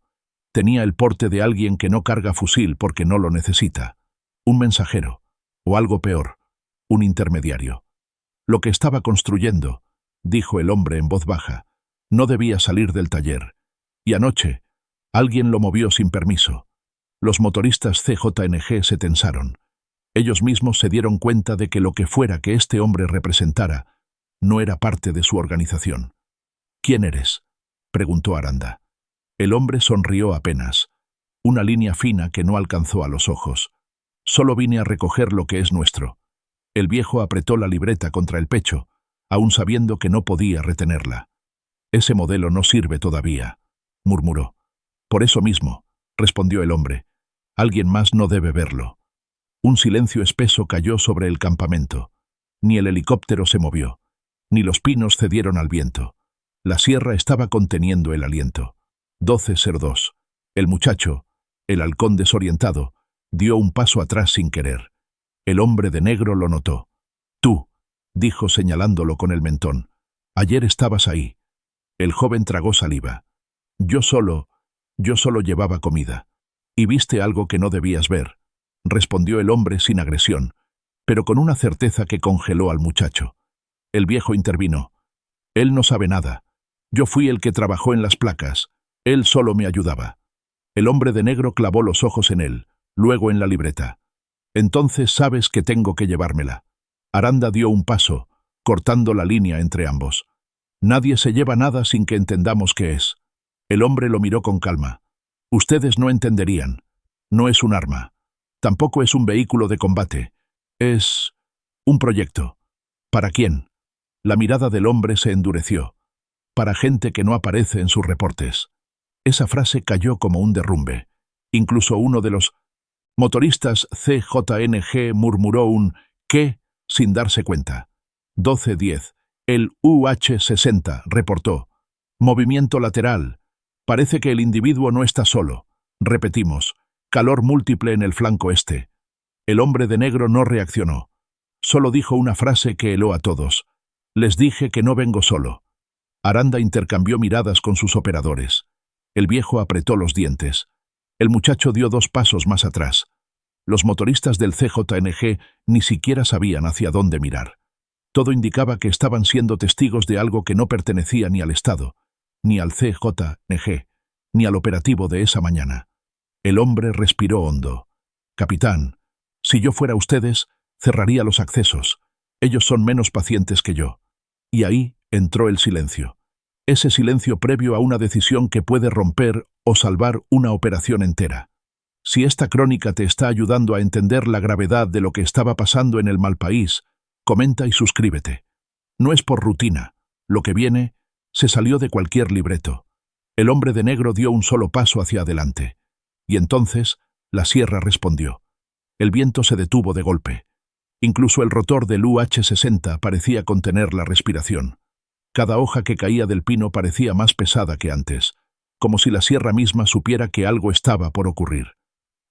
Speaker 1: Tenía el porte de alguien que no carga fusil porque no lo necesita. Un mensajero, o algo peor, un intermediario. Lo que estaba construyendo, dijo el hombre en voz baja, no debía salir del taller. Y anoche, alguien lo movió sin permiso. Los motoristas CJNG se tensaron. Ellos mismos se dieron cuenta de que lo que fuera que este hombre representara no era parte de su organización. «¿Quién eres?», preguntó Aranda. El hombre sonrió apenas, una línea fina que no alcanzó a los ojos. «Solo vine a recoger lo que es nuestro». El viejo apretó la libreta contra el pecho, aún sabiendo que no podía retenerla. «Ese modelo no sirve todavía», murmuró. «Por eso mismo», respondió el hombre. «Alguien más no debe verlo». Un silencio espeso cayó sobre el campamento. Ni el helicóptero se movió, ni los pinos cedieron al viento. La sierra estaba conteniendo el aliento. 12:02. El muchacho, el halcón desorientado, dio un paso atrás sin querer. El hombre de negro lo notó. «Tú», dijo señalándolo con el mentón. «Ayer estabas ahí». El joven tragó saliva. Yo solo llevaba comida. «Y viste algo que no debías ver», respondió el hombre sin agresión, pero con una certeza que congeló al muchacho. El viejo intervino. «Él no sabe nada. Yo fui el que trabajó en las placas. Él solo me ayudaba». El hombre de negro clavó los ojos en él, luego en la libreta. «Entonces sabes que tengo que llevármela». Aranda dio un paso, cortando la línea entre ambos. «Nadie se lleva nada sin que entendamos qué es». El hombre lo miró con calma. «Ustedes no entenderían. No es un arma. Tampoco es un vehículo de combate. Es un proyecto». «¿Para quién?». La mirada del hombre se endureció. «Para gente que no aparece en sus reportes». Esa frase cayó como un derrumbe. Incluso uno de los motoristas CJNG murmuró un «¿qué?», sin darse cuenta. 12:10. El UH-60 reportó. «Movimiento lateral. Parece que el individuo no está solo». Repetimos. «Calor múltiple en el flanco este». El hombre de negro no reaccionó. Solo dijo una frase que heló a todos. «Les dije que no vengo solo». Aranda intercambió miradas con sus operadores. El viejo apretó los dientes. El muchacho dio 2 pasos más atrás. Los motoristas del CJNG ni siquiera sabían hacia dónde mirar. Todo indicaba que estaban siendo testigos de algo que no pertenecía ni al Estado, ni al CJNG, ni al operativo de esa mañana. El hombre respiró hondo. «Capitán, si yo fuera ustedes, cerraría los accesos. Ellos son menos pacientes que yo». Y ahí entró el silencio. Ese silencio previo a una decisión que puede romper o salvar una operación entera. Si esta crónica te está ayudando a entender la gravedad de lo que estaba pasando en el Malpaís, comenta y suscríbete. No es por rutina. Lo que viene se salió de cualquier libreto. El hombre de negro dio un solo paso hacia adelante. Y entonces la sierra respondió. El viento se detuvo de golpe. Incluso el rotor del UH-60 parecía contener la respiración. Cada hoja que caía del pino parecía más pesada que antes. como si la sierra misma supiera que algo estaba por ocurrir.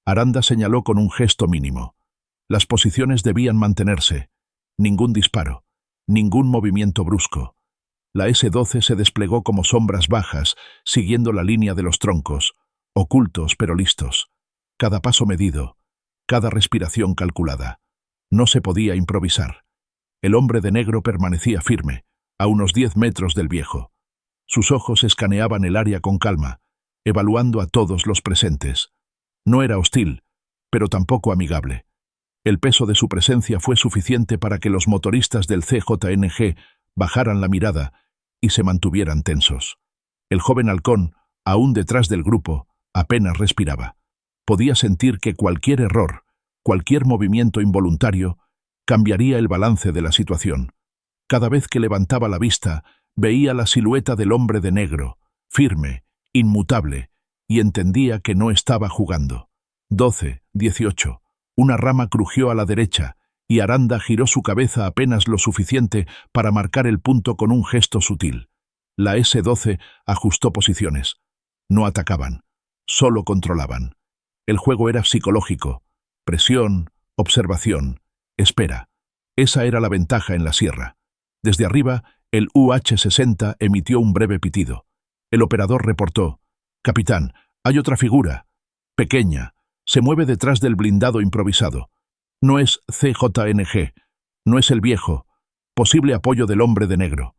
Speaker 1: Aranda señaló con un gesto mínimo. Las posiciones debían mantenerse. Ningún disparo, ningún movimiento brusco. La S-12 se desplegó como sombras bajas, siguiendo la línea de los troncos, ocultos pero listos. Cada paso medido, cada respiración calculada. No se podía improvisar. El hombre de negro permanecía firme, a unos 10 metros del viejo. Sus ojos escaneaban el área con calma, evaluando a todos los presentes. No era hostil, pero tampoco amigable. El peso de su presencia fue suficiente para que los motoristas del CJNG bajaran la mirada y se mantuvieran tensos. El joven halcón, aún detrás del grupo, apenas respiraba. Podía sentir que cualquier error, cualquier movimiento involuntario, cambiaría el balance de la situación. Cada vez que levantaba la vista, veía la silueta del hombre de negro, firme, inmutable, y entendía que no estaba jugando. 12, 18. Una rama crujió a la derecha, y Aranda giró su cabeza apenas lo suficiente para marcar el punto con un gesto sutil. La S-12 ajustó posiciones. No atacaban, solo controlaban. El juego era psicológico. Presión, observación, espera. Esa era la ventaja en la sierra. Desde arriba, el UH-60 emitió un breve pitido. El operador reportó: «Capitán, hay otra figura. Pequeña. Se mueve detrás del blindado improvisado. No es CJNG. No es el viejo. Posible apoyo del hombre de negro».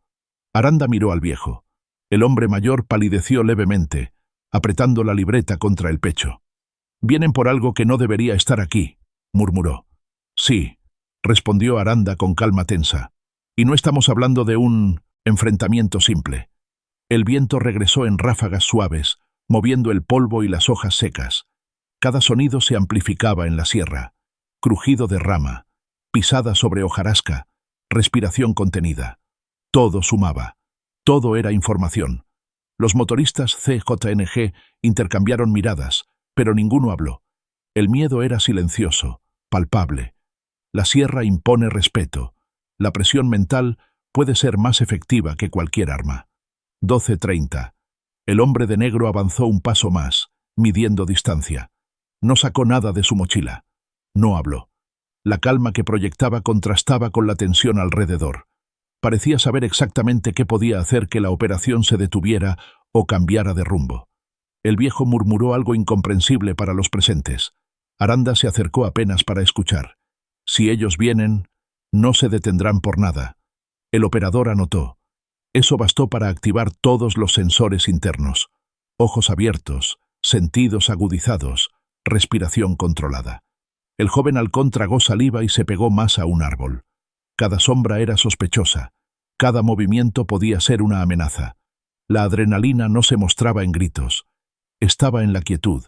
Speaker 1: Aranda miró al viejo. El hombre mayor palideció levemente, apretando la libreta contra el pecho. «Vienen por algo que no debería estar aquí», murmuró. «Sí», respondió Aranda con calma tensa. «Y no estamos hablando de un enfrentamiento simple». El viento regresó en ráfagas suaves, moviendo el polvo y las hojas secas. Cada sonido se amplificaba en la sierra. Crujido de rama, pisada sobre hojarasca, respiración contenida. Todo sumaba. Todo era información. Los motoristas CJNG intercambiaron miradas, pero ninguno habló. El miedo era silencioso, palpable. La sierra impone respeto. La presión mental puede ser más efectiva que cualquier arma. 12:30. El hombre de negro avanzó un paso más, midiendo distancia. No sacó nada de su mochila. No habló. La calma que proyectaba contrastaba con la tensión alrededor. Parecía saber exactamente qué podía hacer que la operación se detuviera o cambiara de rumbo. El viejo murmuró algo incomprensible para los presentes. Aranda se acercó apenas para escuchar. «Si ellos vienen, no se detendrán por nada». El operador anotó. Eso bastó para activar todos los sensores internos. Ojos abiertos, sentidos agudizados, respiración controlada. El joven halcón tragó saliva y se pegó más a un árbol. Cada sombra era sospechosa. Cada movimiento podía ser una amenaza. La adrenalina no se mostraba en gritos. Estaba en la quietud,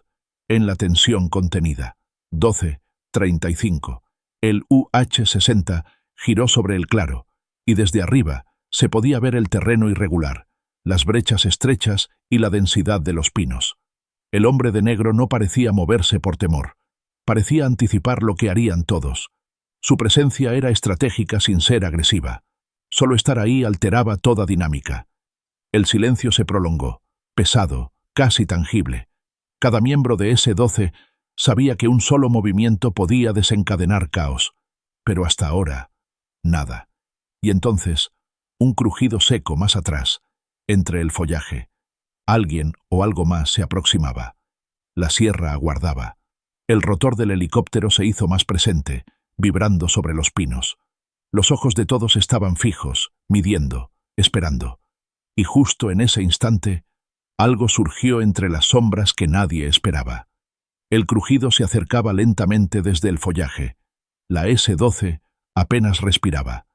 Speaker 1: en la tensión contenida. 12:35. El UH-60 giró sobre el claro, y desde arriba se podía ver el terreno irregular, las brechas estrechas y la densidad de los pinos. El hombre de negro no parecía moverse por temor. Parecía anticipar lo que harían todos. Su presencia era estratégica sin ser agresiva. Solo estar ahí alteraba toda dinámica. El silencio se prolongó, pesado, casi tangible. Cada miembro de S-12 sabía que un solo movimiento podía desencadenar caos. Pero hasta ahora, nada. Y entonces, un crujido seco más atrás, entre el follaje. Alguien o algo más se aproximaba. La sierra aguardaba. El rotor del helicóptero se hizo más presente, vibrando sobre los pinos. Los ojos de todos estaban fijos, midiendo, esperando. Y justo en ese instante, algo surgió entre las sombras que nadie esperaba. El crujido se acercaba lentamente desde el follaje. La S-12 apenas respiraba.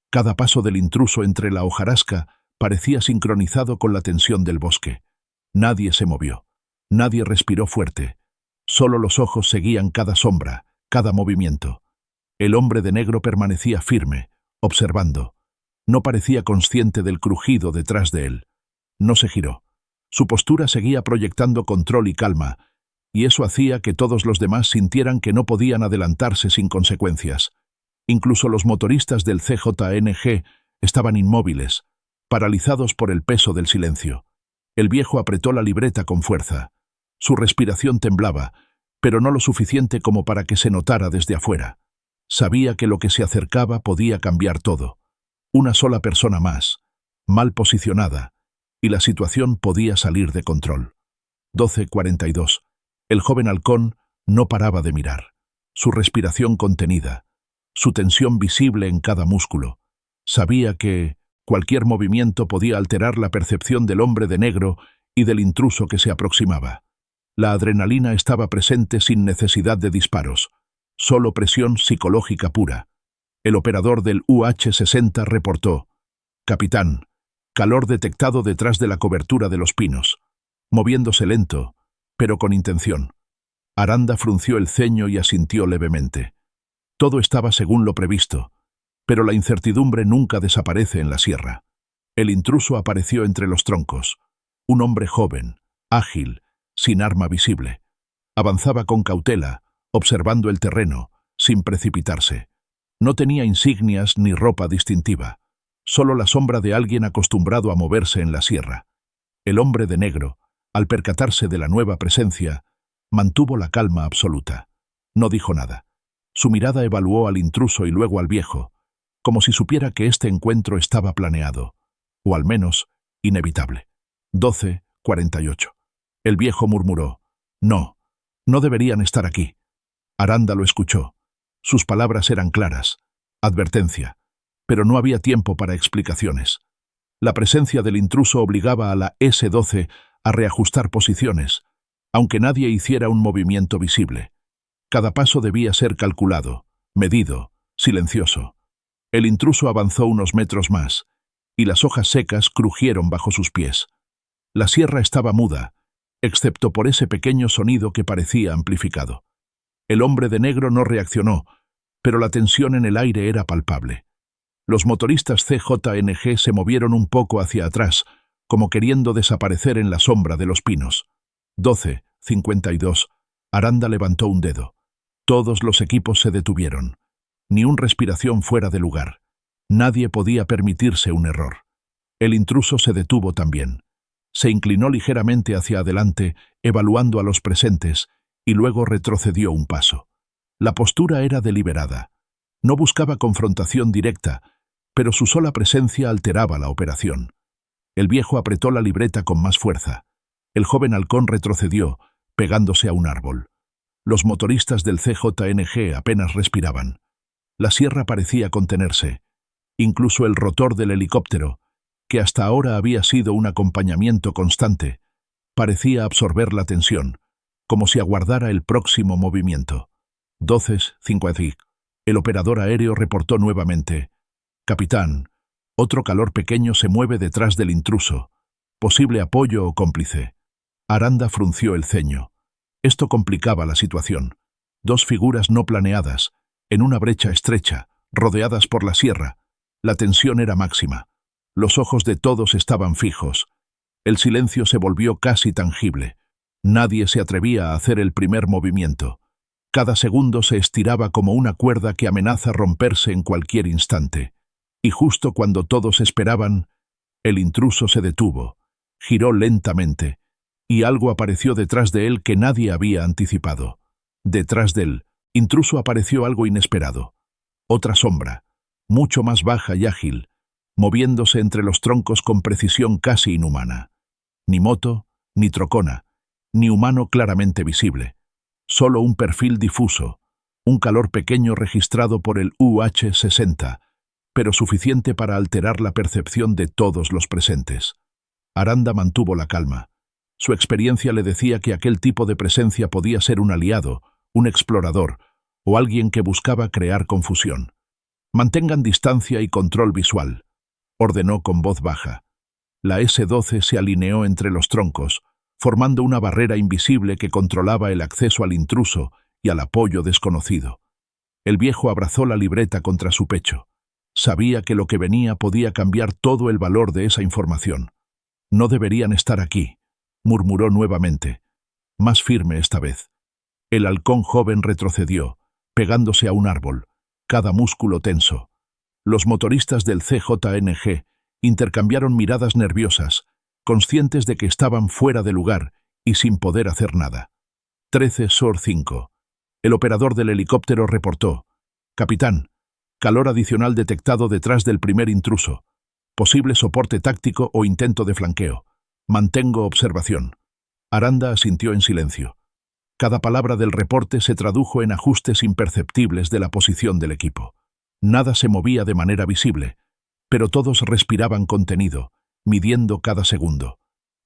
Speaker 1: Cada paso del intruso entre la hojarasca parecía sincronizado con la tensión del bosque. Nadie se movió. Nadie respiró fuerte. Solo los ojos seguían cada sombra, cada movimiento. El hombre de negro permanecía firme, observando. No parecía consciente del crujido detrás de él. No se giró. Su postura seguía proyectando control y calma, y eso hacía que todos los demás sintieran que no podían adelantarse sin consecuencias. Incluso los motoristas del CJNG estaban inmóviles, paralizados por el peso del silencio. El viejo apretó la libreta con fuerza. Su respiración temblaba, pero no lo suficiente como para que se notara desde afuera. Sabía que lo que se acercaba podía cambiar todo. Una sola persona más, mal posicionada, y la situación podía salir de control. 12:42. El joven halcón no paraba de mirar. Su respiración contenida, su tensión visible en cada músculo. Sabía que cualquier movimiento podía alterar la percepción del hombre de negro y del intruso que se aproximaba. La adrenalina estaba presente sin necesidad de disparos, solo presión psicológica pura. El operador del UH-60 reportó: «Capitán, calor detectado detrás de la cobertura de los pinos», moviéndose lento, pero con intención. Aranda frunció el ceño y asintió levemente. Todo estaba según lo previsto, pero la incertidumbre nunca desaparece en la sierra. El intruso apareció entre los troncos. Un hombre joven, ágil, sin arma visible. Avanzaba con cautela, observando el terreno, sin precipitarse. No tenía insignias ni ropa distintiva, solo la sombra de alguien acostumbrado a moverse en la sierra. El hombre de negro, al percatarse de la nueva presencia, mantuvo la calma absoluta. No dijo nada. Su mirada evaluó al intruso y luego al viejo, como si supiera que este encuentro estaba planeado, o al menos inevitable. 12:48. El viejo murmuró: «No, no deberían estar aquí». Aranda lo escuchó. Sus palabras eran claras, advertencia, pero no había tiempo para explicaciones. La presencia del intruso obligaba a la S-12 a reajustar posiciones, aunque nadie hiciera un movimiento visible. Cada paso debía ser calculado, medido, silencioso. El intruso avanzó unos metros más, y las hojas secas crujieron bajo sus pies. La sierra estaba muda, excepto por ese pequeño sonido que parecía amplificado. El hombre de negro no reaccionó, pero la tensión en el aire era palpable. Los motoristas CJNG se movieron un poco hacia atrás, como queriendo desaparecer en la sombra de los pinos. 12:52. Aranda levantó un dedo. Todos los equipos se detuvieron. Ni una respiración fuera de lugar. Nadie podía permitirse un error. El intruso se detuvo también. Se inclinó ligeramente hacia adelante, evaluando a los presentes, y luego retrocedió un paso. La postura era deliberada. No buscaba confrontación directa, pero su sola presencia alteraba la operación. El viejo apretó la libreta con más fuerza. El joven halcón retrocedió, pegándose a un árbol. Los motoristas del CJNG apenas respiraban. La sierra parecía contenerse. Incluso el rotor del helicóptero, que hasta ahora había sido un acompañamiento constante, parecía absorber la tensión, como si aguardara el próximo movimiento. 12:50. El operador aéreo reportó nuevamente: «Capitán, otro calor pequeño se mueve detrás del intruso. Posible apoyo o cómplice». Aranda frunció el ceño. Esto complicaba la situación. Dos figuras no planeadas, en una brecha estrecha, rodeadas por la sierra. La tensión era máxima. Los ojos de todos estaban fijos. El silencio se volvió casi tangible. Nadie se atrevía a hacer el primer movimiento. Cada segundo se estiraba como una cuerda que amenaza romperse en cualquier instante. Y justo cuando todos esperaban, el intruso se detuvo, giró lentamente, y algo apareció detrás de él que nadie había anticipado. Detrás del intruso apareció algo inesperado. Otra sombra, mucho más baja y ágil, moviéndose entre los troncos con precisión casi inhumana. Ni moto, ni trocona, ni humano claramente visible. Solo un perfil difuso, un calor pequeño registrado por el UH-60, pero suficiente para alterar la percepción de todos los presentes. Aranda mantuvo la calma. Su experiencia le decía que aquel tipo de presencia podía ser un aliado, un explorador, o alguien que buscaba crear confusión. «Mantengan distancia y control visual», ordenó con voz baja. La S-12 se alineó entre los troncos, formando una barrera invisible que controlaba el acceso al intruso y al apoyo desconocido. El viejo abrazó la libreta contra su pecho. Sabía que lo que venía podía cambiar todo el valor de esa información. «No deberían estar aquí», murmuró nuevamente, más firme esta vez. El halcón joven retrocedió, pegándose a un árbol, cada músculo tenso. Los motoristas del CJNG intercambiaron miradas nerviosas, conscientes de que estaban fuera de lugar y sin poder hacer nada. 13 SOR 5. El operador del helicóptero reportó: «Capitán, calor adicional detectado detrás del primer intruso. Posible soporte táctico o intento de flanqueo. Mantengo observación». Aranda asintió en silencio. Cada palabra del reporte se tradujo en ajustes imperceptibles de la posición del equipo. Nada se movía de manera visible, pero todos respiraban contenido, midiendo cada segundo.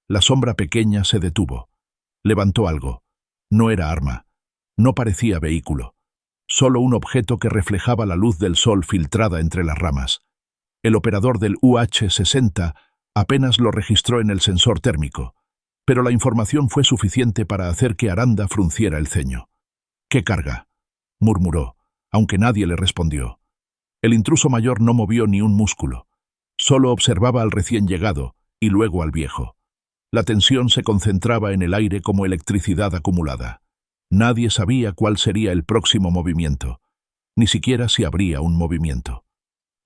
Speaker 1: La sombra pequeña se detuvo. Levantó algo. No era arma. No parecía vehículo. Solo un objeto que reflejaba la luz del sol filtrada entre las ramas. El operador del UH-60 apenas lo registró en el sensor térmico, pero la información fue suficiente para hacer que Aranda frunciera el ceño. «¿Qué carga?», murmuró, aunque nadie le respondió. El intruso mayor no movió ni un músculo. Solo observaba al recién llegado y luego al viejo. La tensión se concentraba en el aire como electricidad acumulada. Nadie sabía cuál sería el próximo movimiento, ni siquiera si habría un movimiento.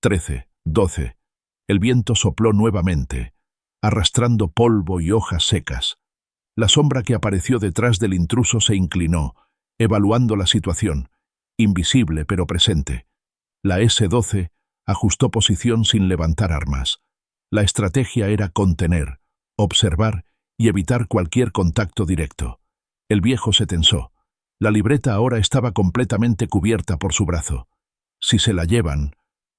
Speaker 1: 13, 12. El viento sopló nuevamente, arrastrando polvo y hojas secas. La sombra que apareció detrás del intruso se inclinó, evaluando la situación, invisible pero presente. La S-12 ajustó posición sin levantar armas. La estrategia era contener, observar y evitar cualquier contacto directo. El viejo se tensó. La libreta ahora estaba completamente cubierta por su brazo. «Si se la llevan,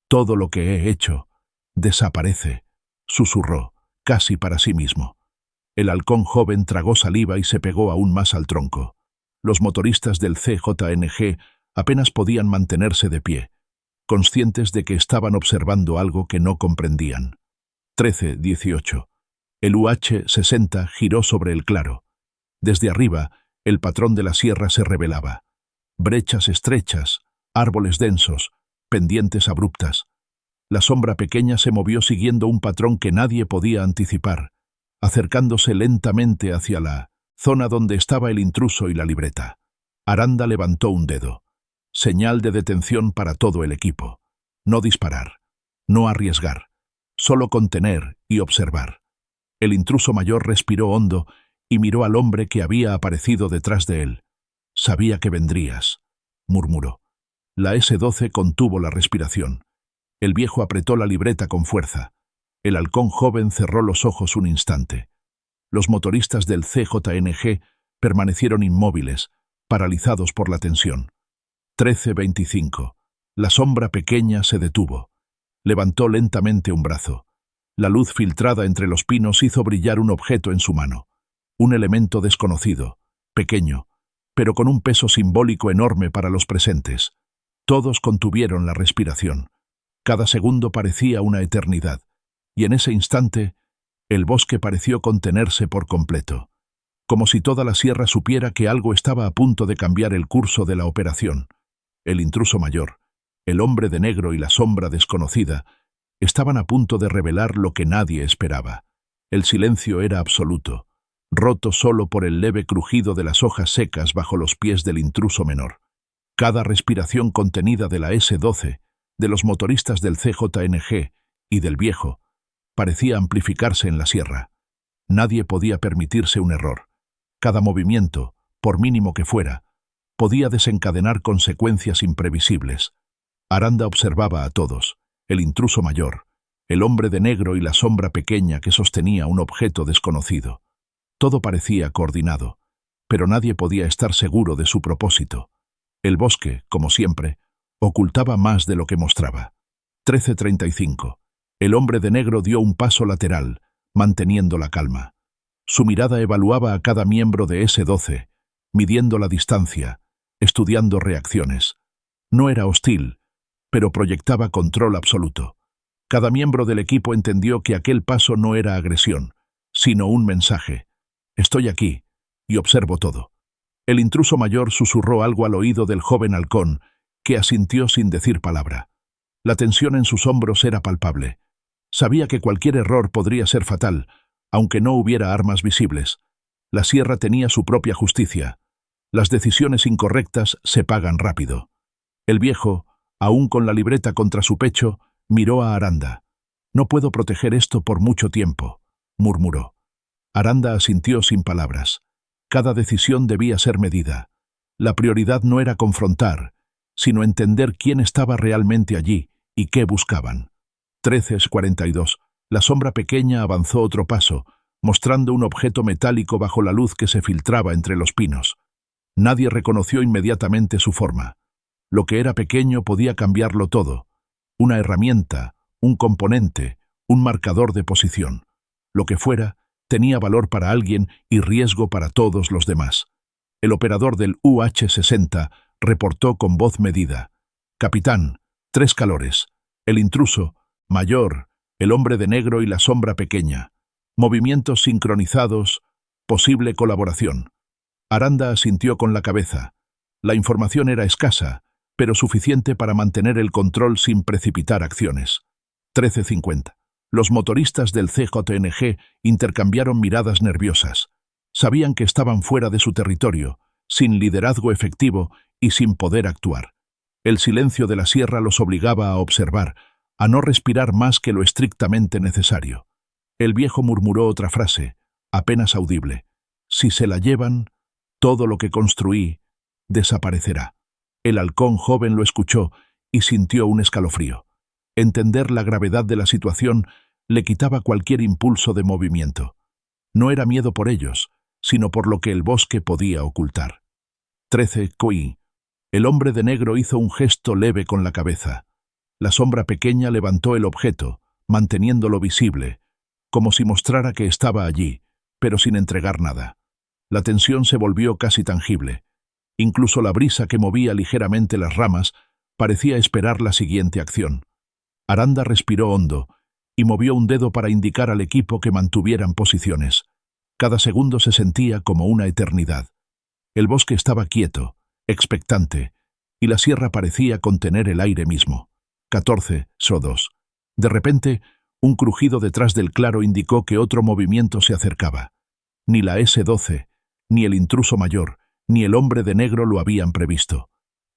Speaker 1: todo lo que he hecho desaparece», susurró, casi para sí mismo. El halcón joven tragó saliva y se pegó aún más al tronco. Los motoristas del CJNG apenas podían mantenerse de pie, conscientes de que estaban observando algo que no comprendían. 13, 18. El UH-60 giró sobre el claro. Desde arriba, el patrón de la sierra se revelaba. Brechas estrechas, árboles densos, pendientes abruptas. La sombra pequeña se movió siguiendo un patrón que nadie podía anticipar, acercándose lentamente hacia la zona donde estaba el intruso y la libreta. Aranda levantó un dedo. Señal de detención para todo el equipo. No disparar, no arriesgar, solo contener y observar. El intruso mayor respiró hondo y miró al hombre que había aparecido detrás de él. «Sabía que vendrías», murmuró. La S-12 contuvo la respiración. El viejo apretó la libreta con fuerza. El halcón joven cerró los ojos un instante. Los motoristas del CJNG permanecieron inmóviles, paralizados por la tensión. 13:25. La sombra pequeña se detuvo. Levantó lentamente un brazo. La luz filtrada entre los pinos hizo brillar un objeto en su mano. Un elemento desconocido, pequeño, pero con un peso simbólico enorme para los presentes. Todos contuvieron la respiración. Cada segundo parecía una eternidad, y en ese instante, el bosque pareció contenerse por completo, como si toda la sierra supiera que algo estaba a punto de cambiar el curso de la operación. El intruso mayor, el hombre de negro y la sombra desconocida, estaban a punto de revelar lo que nadie esperaba. El silencio era absoluto, roto solo por el leve crujido de las hojas secas bajo los pies del intruso menor. Cada respiración contenida de la S-12, de los motoristas del CJNG y del viejo, parecía amplificarse en la sierra. Nadie podía permitirse un error. Cada movimiento, por mínimo que fuera, podía desencadenar consecuencias imprevisibles. Aranda observaba a todos, el intruso mayor, el hombre de negro y la sombra pequeña que sostenía un objeto desconocido. Todo parecía coordinado, pero nadie podía estar seguro de su propósito. El bosque, como siempre, ocultaba más de lo que mostraba. 13:35. El hombre de negro dio un paso lateral, manteniendo la calma. Su mirada evaluaba a cada miembro de S-12, midiendo la distancia, estudiando reacciones. No era hostil, pero proyectaba control absoluto. Cada miembro del equipo entendió que aquel paso no era agresión, sino un mensaje. «Estoy aquí, y observo todo». El intruso mayor susurró algo al oído del joven halcón, que asintió sin decir palabra. La tensión en sus hombros era palpable. Sabía que cualquier error podría ser fatal, aunque no hubiera armas visibles. La sierra tenía su propia justicia. Las decisiones incorrectas se pagan rápido. El viejo, aún con la libreta contra su pecho, miró a Aranda. «No puedo proteger esto por mucho tiempo», murmuró. Aranda asintió sin palabras. Cada decisión debía ser medida. La prioridad no era confrontar, sino entender quién estaba realmente allí y qué buscaban. 13:42. La sombra pequeña avanzó otro paso, mostrando un objeto metálico bajo la luz que se filtraba entre los pinos. Nadie reconoció inmediatamente su forma. Lo que era pequeño podía cambiarlo todo. Una herramienta, un componente, un marcador de posición. Lo que fuera, tenía valor para alguien y riesgo para todos los demás. El operador del UH-60 reportó con voz medida. «Capitán, 3 calores. El intruso, mayor, el hombre de negro y la sombra pequeña. Movimientos sincronizados, posible colaboración». Aranda asintió con la cabeza. La información era escasa, pero suficiente para mantener el control sin precipitar acciones. 13:50. Los motoristas del CJNG intercambiaron miradas nerviosas. Sabían que estaban fuera de su territorio, sin liderazgo efectivo y sin poder actuar. El silencio de la sierra los obligaba a observar, a no respirar más que lo estrictamente necesario. El viejo murmuró otra frase, apenas audible. «Si se la llevan, todo lo que construí desaparecerá». El halcón joven lo escuchó y sintió un escalofrío. Entender la gravedad de la situación le quitaba cualquier impulso de movimiento. No era miedo por ellos, sino por lo que el bosque podía ocultar. 13. Coi. El hombre de negro hizo un gesto leve con la cabeza. La sombra pequeña levantó el objeto, manteniéndolo visible, como si mostrara que estaba allí, pero sin entregar nada. La tensión se volvió casi tangible. Incluso la brisa que movía ligeramente las ramas parecía esperar la siguiente acción. Aranda respiró hondo y movió un dedo para indicar al equipo que mantuvieran posiciones. Cada segundo se sentía como una eternidad. El bosque estaba quieto, expectante, y la sierra parecía contener el aire mismo. 14:2. De repente, un crujido detrás del claro indicó que otro movimiento se acercaba. Ni la S-12, ni el intruso mayor, ni el hombre de negro lo habían previsto.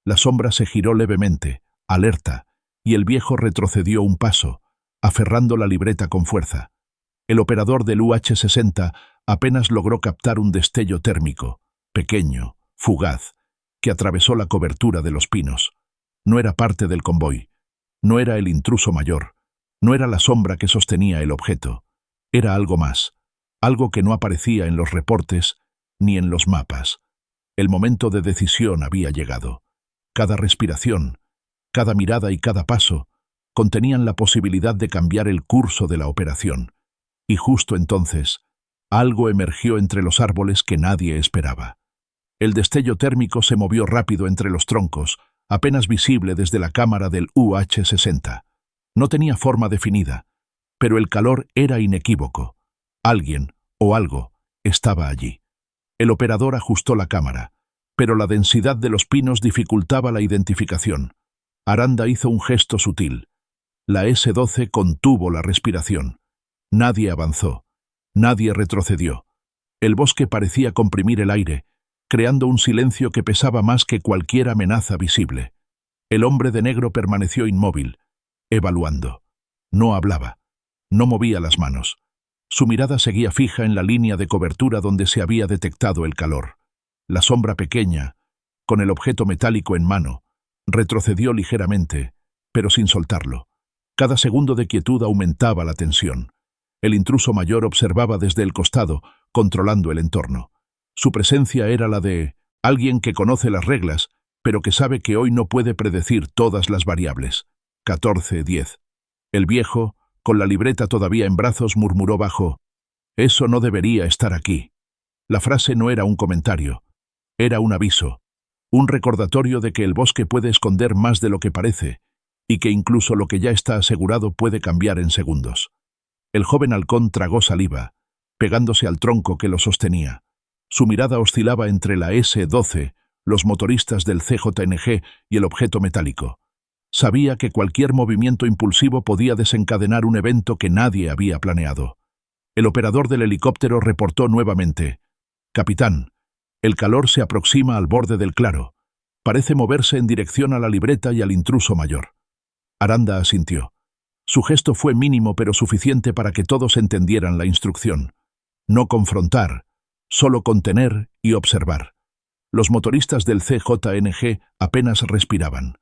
Speaker 1: La sombra se giró levemente, alerta, y el viejo retrocedió un paso, aferrando la libreta con fuerza. El operador del UH-60 apenas logró captar un destello térmico, pequeño, fugaz, que atravesó la cobertura de los pinos. No era parte del convoy. No era el intruso mayor. No era la sombra que sostenía el objeto. Era algo más, algo que no aparecía en los reportes ni en los mapas. El momento de decisión había llegado. Cada respiración, cada mirada y cada paso contenían la posibilidad de cambiar el curso de la operación. Y justo entonces, algo emergió entre los árboles que nadie esperaba. El destello térmico se movió rápido entre los troncos, apenas visible desde la cámara del UH-60. No tenía forma definida, pero el calor era inequívoco. Alguien, o algo, estaba allí. El operador ajustó la cámara, pero la densidad de los pinos dificultaba la identificación. Aranda hizo un gesto sutil. La S-12 contuvo la respiración. Nadie avanzó. Nadie retrocedió. El bosque parecía comprimir el aire, creando un silencio que pesaba más que cualquier amenaza visible. El hombre de negro permaneció inmóvil, evaluando. No hablaba. No movía las manos. Su mirada seguía fija en la línea de cobertura donde se había detectado el calor. La sombra pequeña, con el objeto metálico en mano, retrocedió ligeramente, pero sin soltarlo. Cada segundo de quietud aumentaba la tensión. El intruso mayor observaba desde el costado, controlando el entorno. Su presencia era la de alguien que conoce las reglas, pero que sabe que hoy no puede predecir todas las variables. 14:10. El viejo, con la libreta todavía en brazos, murmuró bajo: «Eso no debería estar aquí». La frase no era un comentario. Era un aviso. Un recordatorio de que el bosque puede esconder más de lo que parece, y que incluso lo que ya está asegurado puede cambiar en segundos. El joven halcón tragó saliva, pegándose al tronco que lo sostenía. Su mirada oscilaba entre la S-12, los motoristas del CJNG y el objeto metálico. Sabía que cualquier movimiento impulsivo podía desencadenar un evento que nadie había planeado. El operador del helicóptero reportó nuevamente: «Capitán, el calor se aproxima al borde del claro. Parece moverse en dirección a la libreta y al intruso mayor». Aranda asintió. Su gesto fue mínimo pero suficiente para que todos entendieran la instrucción. No confrontar, solo contener y observar. Los motoristas del CJNG apenas respiraban.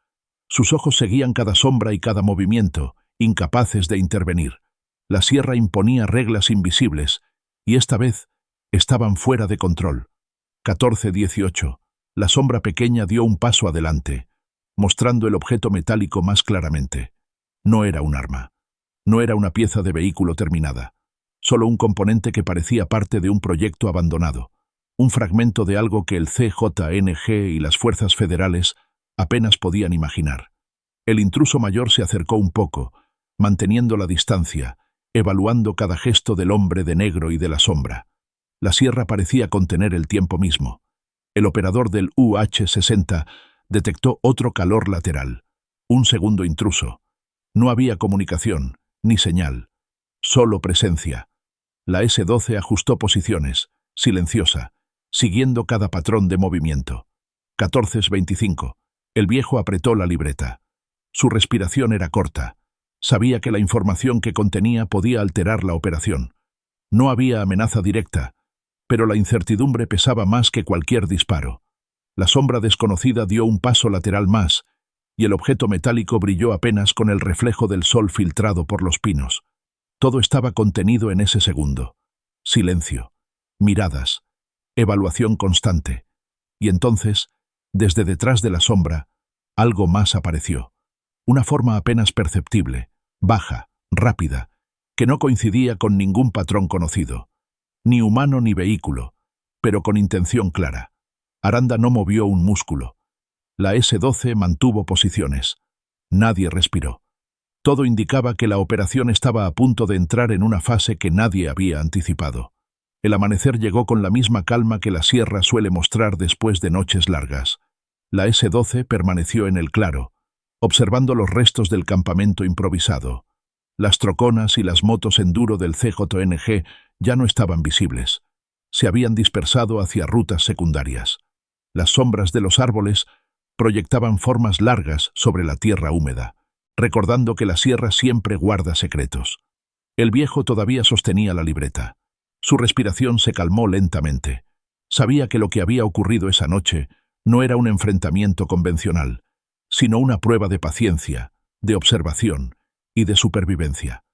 Speaker 1: Sus ojos seguían cada sombra y cada movimiento, incapaces de intervenir. La sierra imponía reglas invisibles, y esta vez estaban fuera de control. 14:18. La sombra pequeña dio un paso adelante, mostrando el objeto metálico más claramente. No era un arma. No era una pieza de vehículo terminada. Solo un componente que parecía parte de un proyecto abandonado. Un fragmento de algo que el CJNG y las fuerzas federales apenas podían imaginar. El intruso mayor se acercó un poco, manteniendo la distancia, evaluando cada gesto del hombre de negro y de la sombra. La sierra parecía contener el tiempo mismo. El operador del UH-60 detectó otro calor lateral. Un segundo intruso. No había comunicación, ni señal. Solo presencia. La S-12 ajustó posiciones, silenciosa, siguiendo cada patrón de movimiento. 14:25. El viejo apretó la libreta. Su respiración era corta. Sabía que la información que contenía podía alterar la operación. No había amenaza directa, pero la incertidumbre pesaba más que cualquier disparo. La sombra desconocida dio un paso lateral más, y el objeto metálico brilló apenas con el reflejo del sol filtrado por los pinos. Todo estaba contenido en ese segundo. Silencio, miradas, evaluación constante. Y entonces, desde detrás de la sombra, algo más apareció. Una forma apenas perceptible, baja, rápida, que no coincidía con ningún patrón conocido. Ni humano ni vehículo, pero con intención clara. Aranda no movió un músculo. La S-12 mantuvo posiciones. Nadie respiró. Todo indicaba que la operación estaba a punto de entrar en una fase que nadie había anticipado. El amanecer llegó con la misma calma que la sierra suele mostrar después de noches largas. La S-12 permaneció en el claro, observando los restos del campamento improvisado. Las troconas y las motos enduro del CJNG ya no estaban visibles. Se habían dispersado hacia rutas secundarias. Las sombras de los árboles proyectaban formas largas sobre la tierra húmeda, recordando que la sierra siempre guarda secretos. El viejo todavía sostenía la libreta. Su respiración se calmó lentamente. Sabía que lo que había ocurrido esa noche no era un enfrentamiento convencional, sino una prueba de paciencia, de observación y de supervivencia.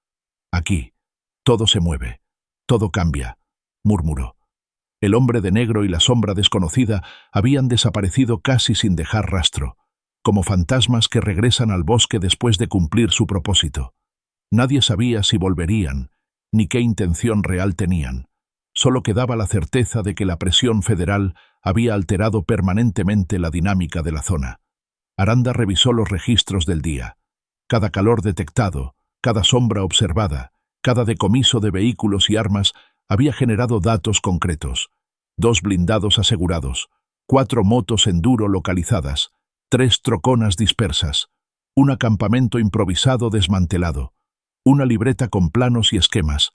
Speaker 1: Aquí, todo se mueve, todo cambia, murmuró. El hombre de negro y la sombra desconocida habían desaparecido casi sin dejar rastro, como fantasmas que regresan al bosque después de cumplir su propósito. Nadie sabía si volverían, ni qué intención real tenían. Solo quedaba la certeza de que la presión federal había alterado permanentemente la dinámica de la zona. Aranda revisó los registros del día. Cada calor detectado, cada sombra observada, cada decomiso de vehículos y armas había generado datos concretos. 2 blindados asegurados, 4 motos enduro localizadas, 3 troconas dispersas, un acampamento improvisado desmantelado, una libreta con planos y esquemas,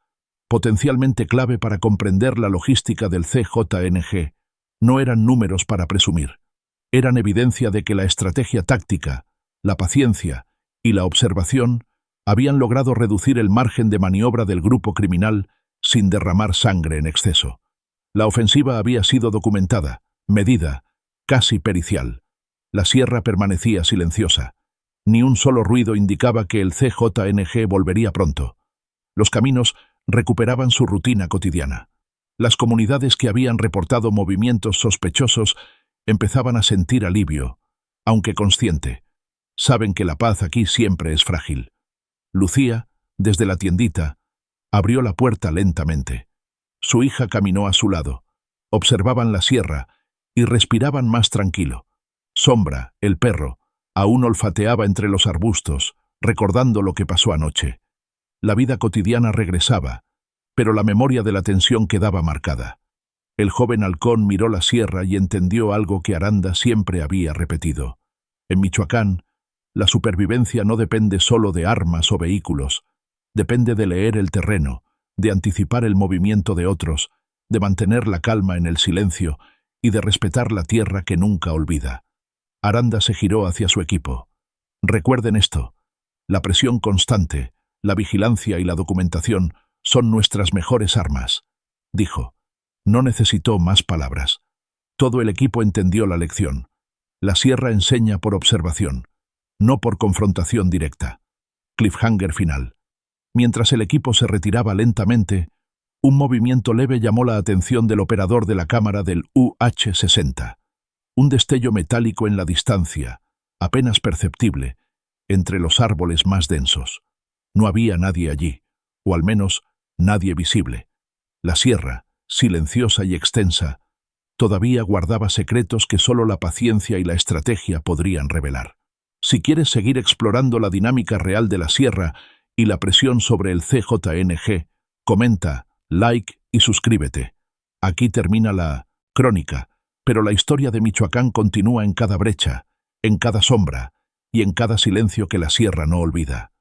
Speaker 1: potencialmente clave para comprender la logística del CJNG. No eran números para presumir. Eran evidencia de que la estrategia táctica, la paciencia y la observación habían logrado reducir el margen de maniobra del grupo criminal sin derramar sangre en exceso. La ofensiva había sido documentada, medida, casi pericial. La sierra permanecía silenciosa. Ni un solo ruido indicaba que el CJNG volvería pronto. Los caminos recuperaban su rutina cotidiana. Las comunidades que habían reportado movimientos sospechosos empezaban a sentir alivio, aunque consciente. Saben que la paz aquí siempre es frágil. Lucía, desde la tiendita, abrió la puerta lentamente. Su hija caminó a su lado. Observaban la sierra y respiraban más tranquilo. Sombra, el perro, aún olfateaba entre los arbustos, recordando lo que pasó anoche. La vida cotidiana regresaba, pero la memoria de la tensión quedaba marcada. El joven halcón miró la sierra y entendió algo que Aranda siempre había repetido. En Michoacán, la supervivencia no depende solo de armas o vehículos. Depende de leer el terreno, de anticipar el movimiento de otros, de mantener la calma en el silencio y de respetar la tierra que nunca olvida. Aranda se giró hacia su equipo. Recuerden esto. La presión constante, la vigilancia y la documentación son nuestras mejores armas. dijo. No necesitó más palabras. Todo el equipo entendió la lección. La sierra enseña por observación, no por confrontación directa. Cliffhanger final. Mientras el equipo se retiraba lentamente, un movimiento leve llamó la atención del operador de la cámara del UH-60. Un destello metálico en la distancia, apenas perceptible, entre los árboles más densos. No había nadie allí, o al menos nadie visible. La sierra, silenciosa y extensa, todavía guardaba secretos que solo la paciencia y la estrategia podrían revelar. Si quieres seguir explorando la dinámica real de la sierra y la presión sobre el CJNG, comenta, like y suscríbete. Aquí termina la crónica, pero la historia de Michoacán continúa en cada brecha, en cada sombra y en cada silencio que la sierra no olvida.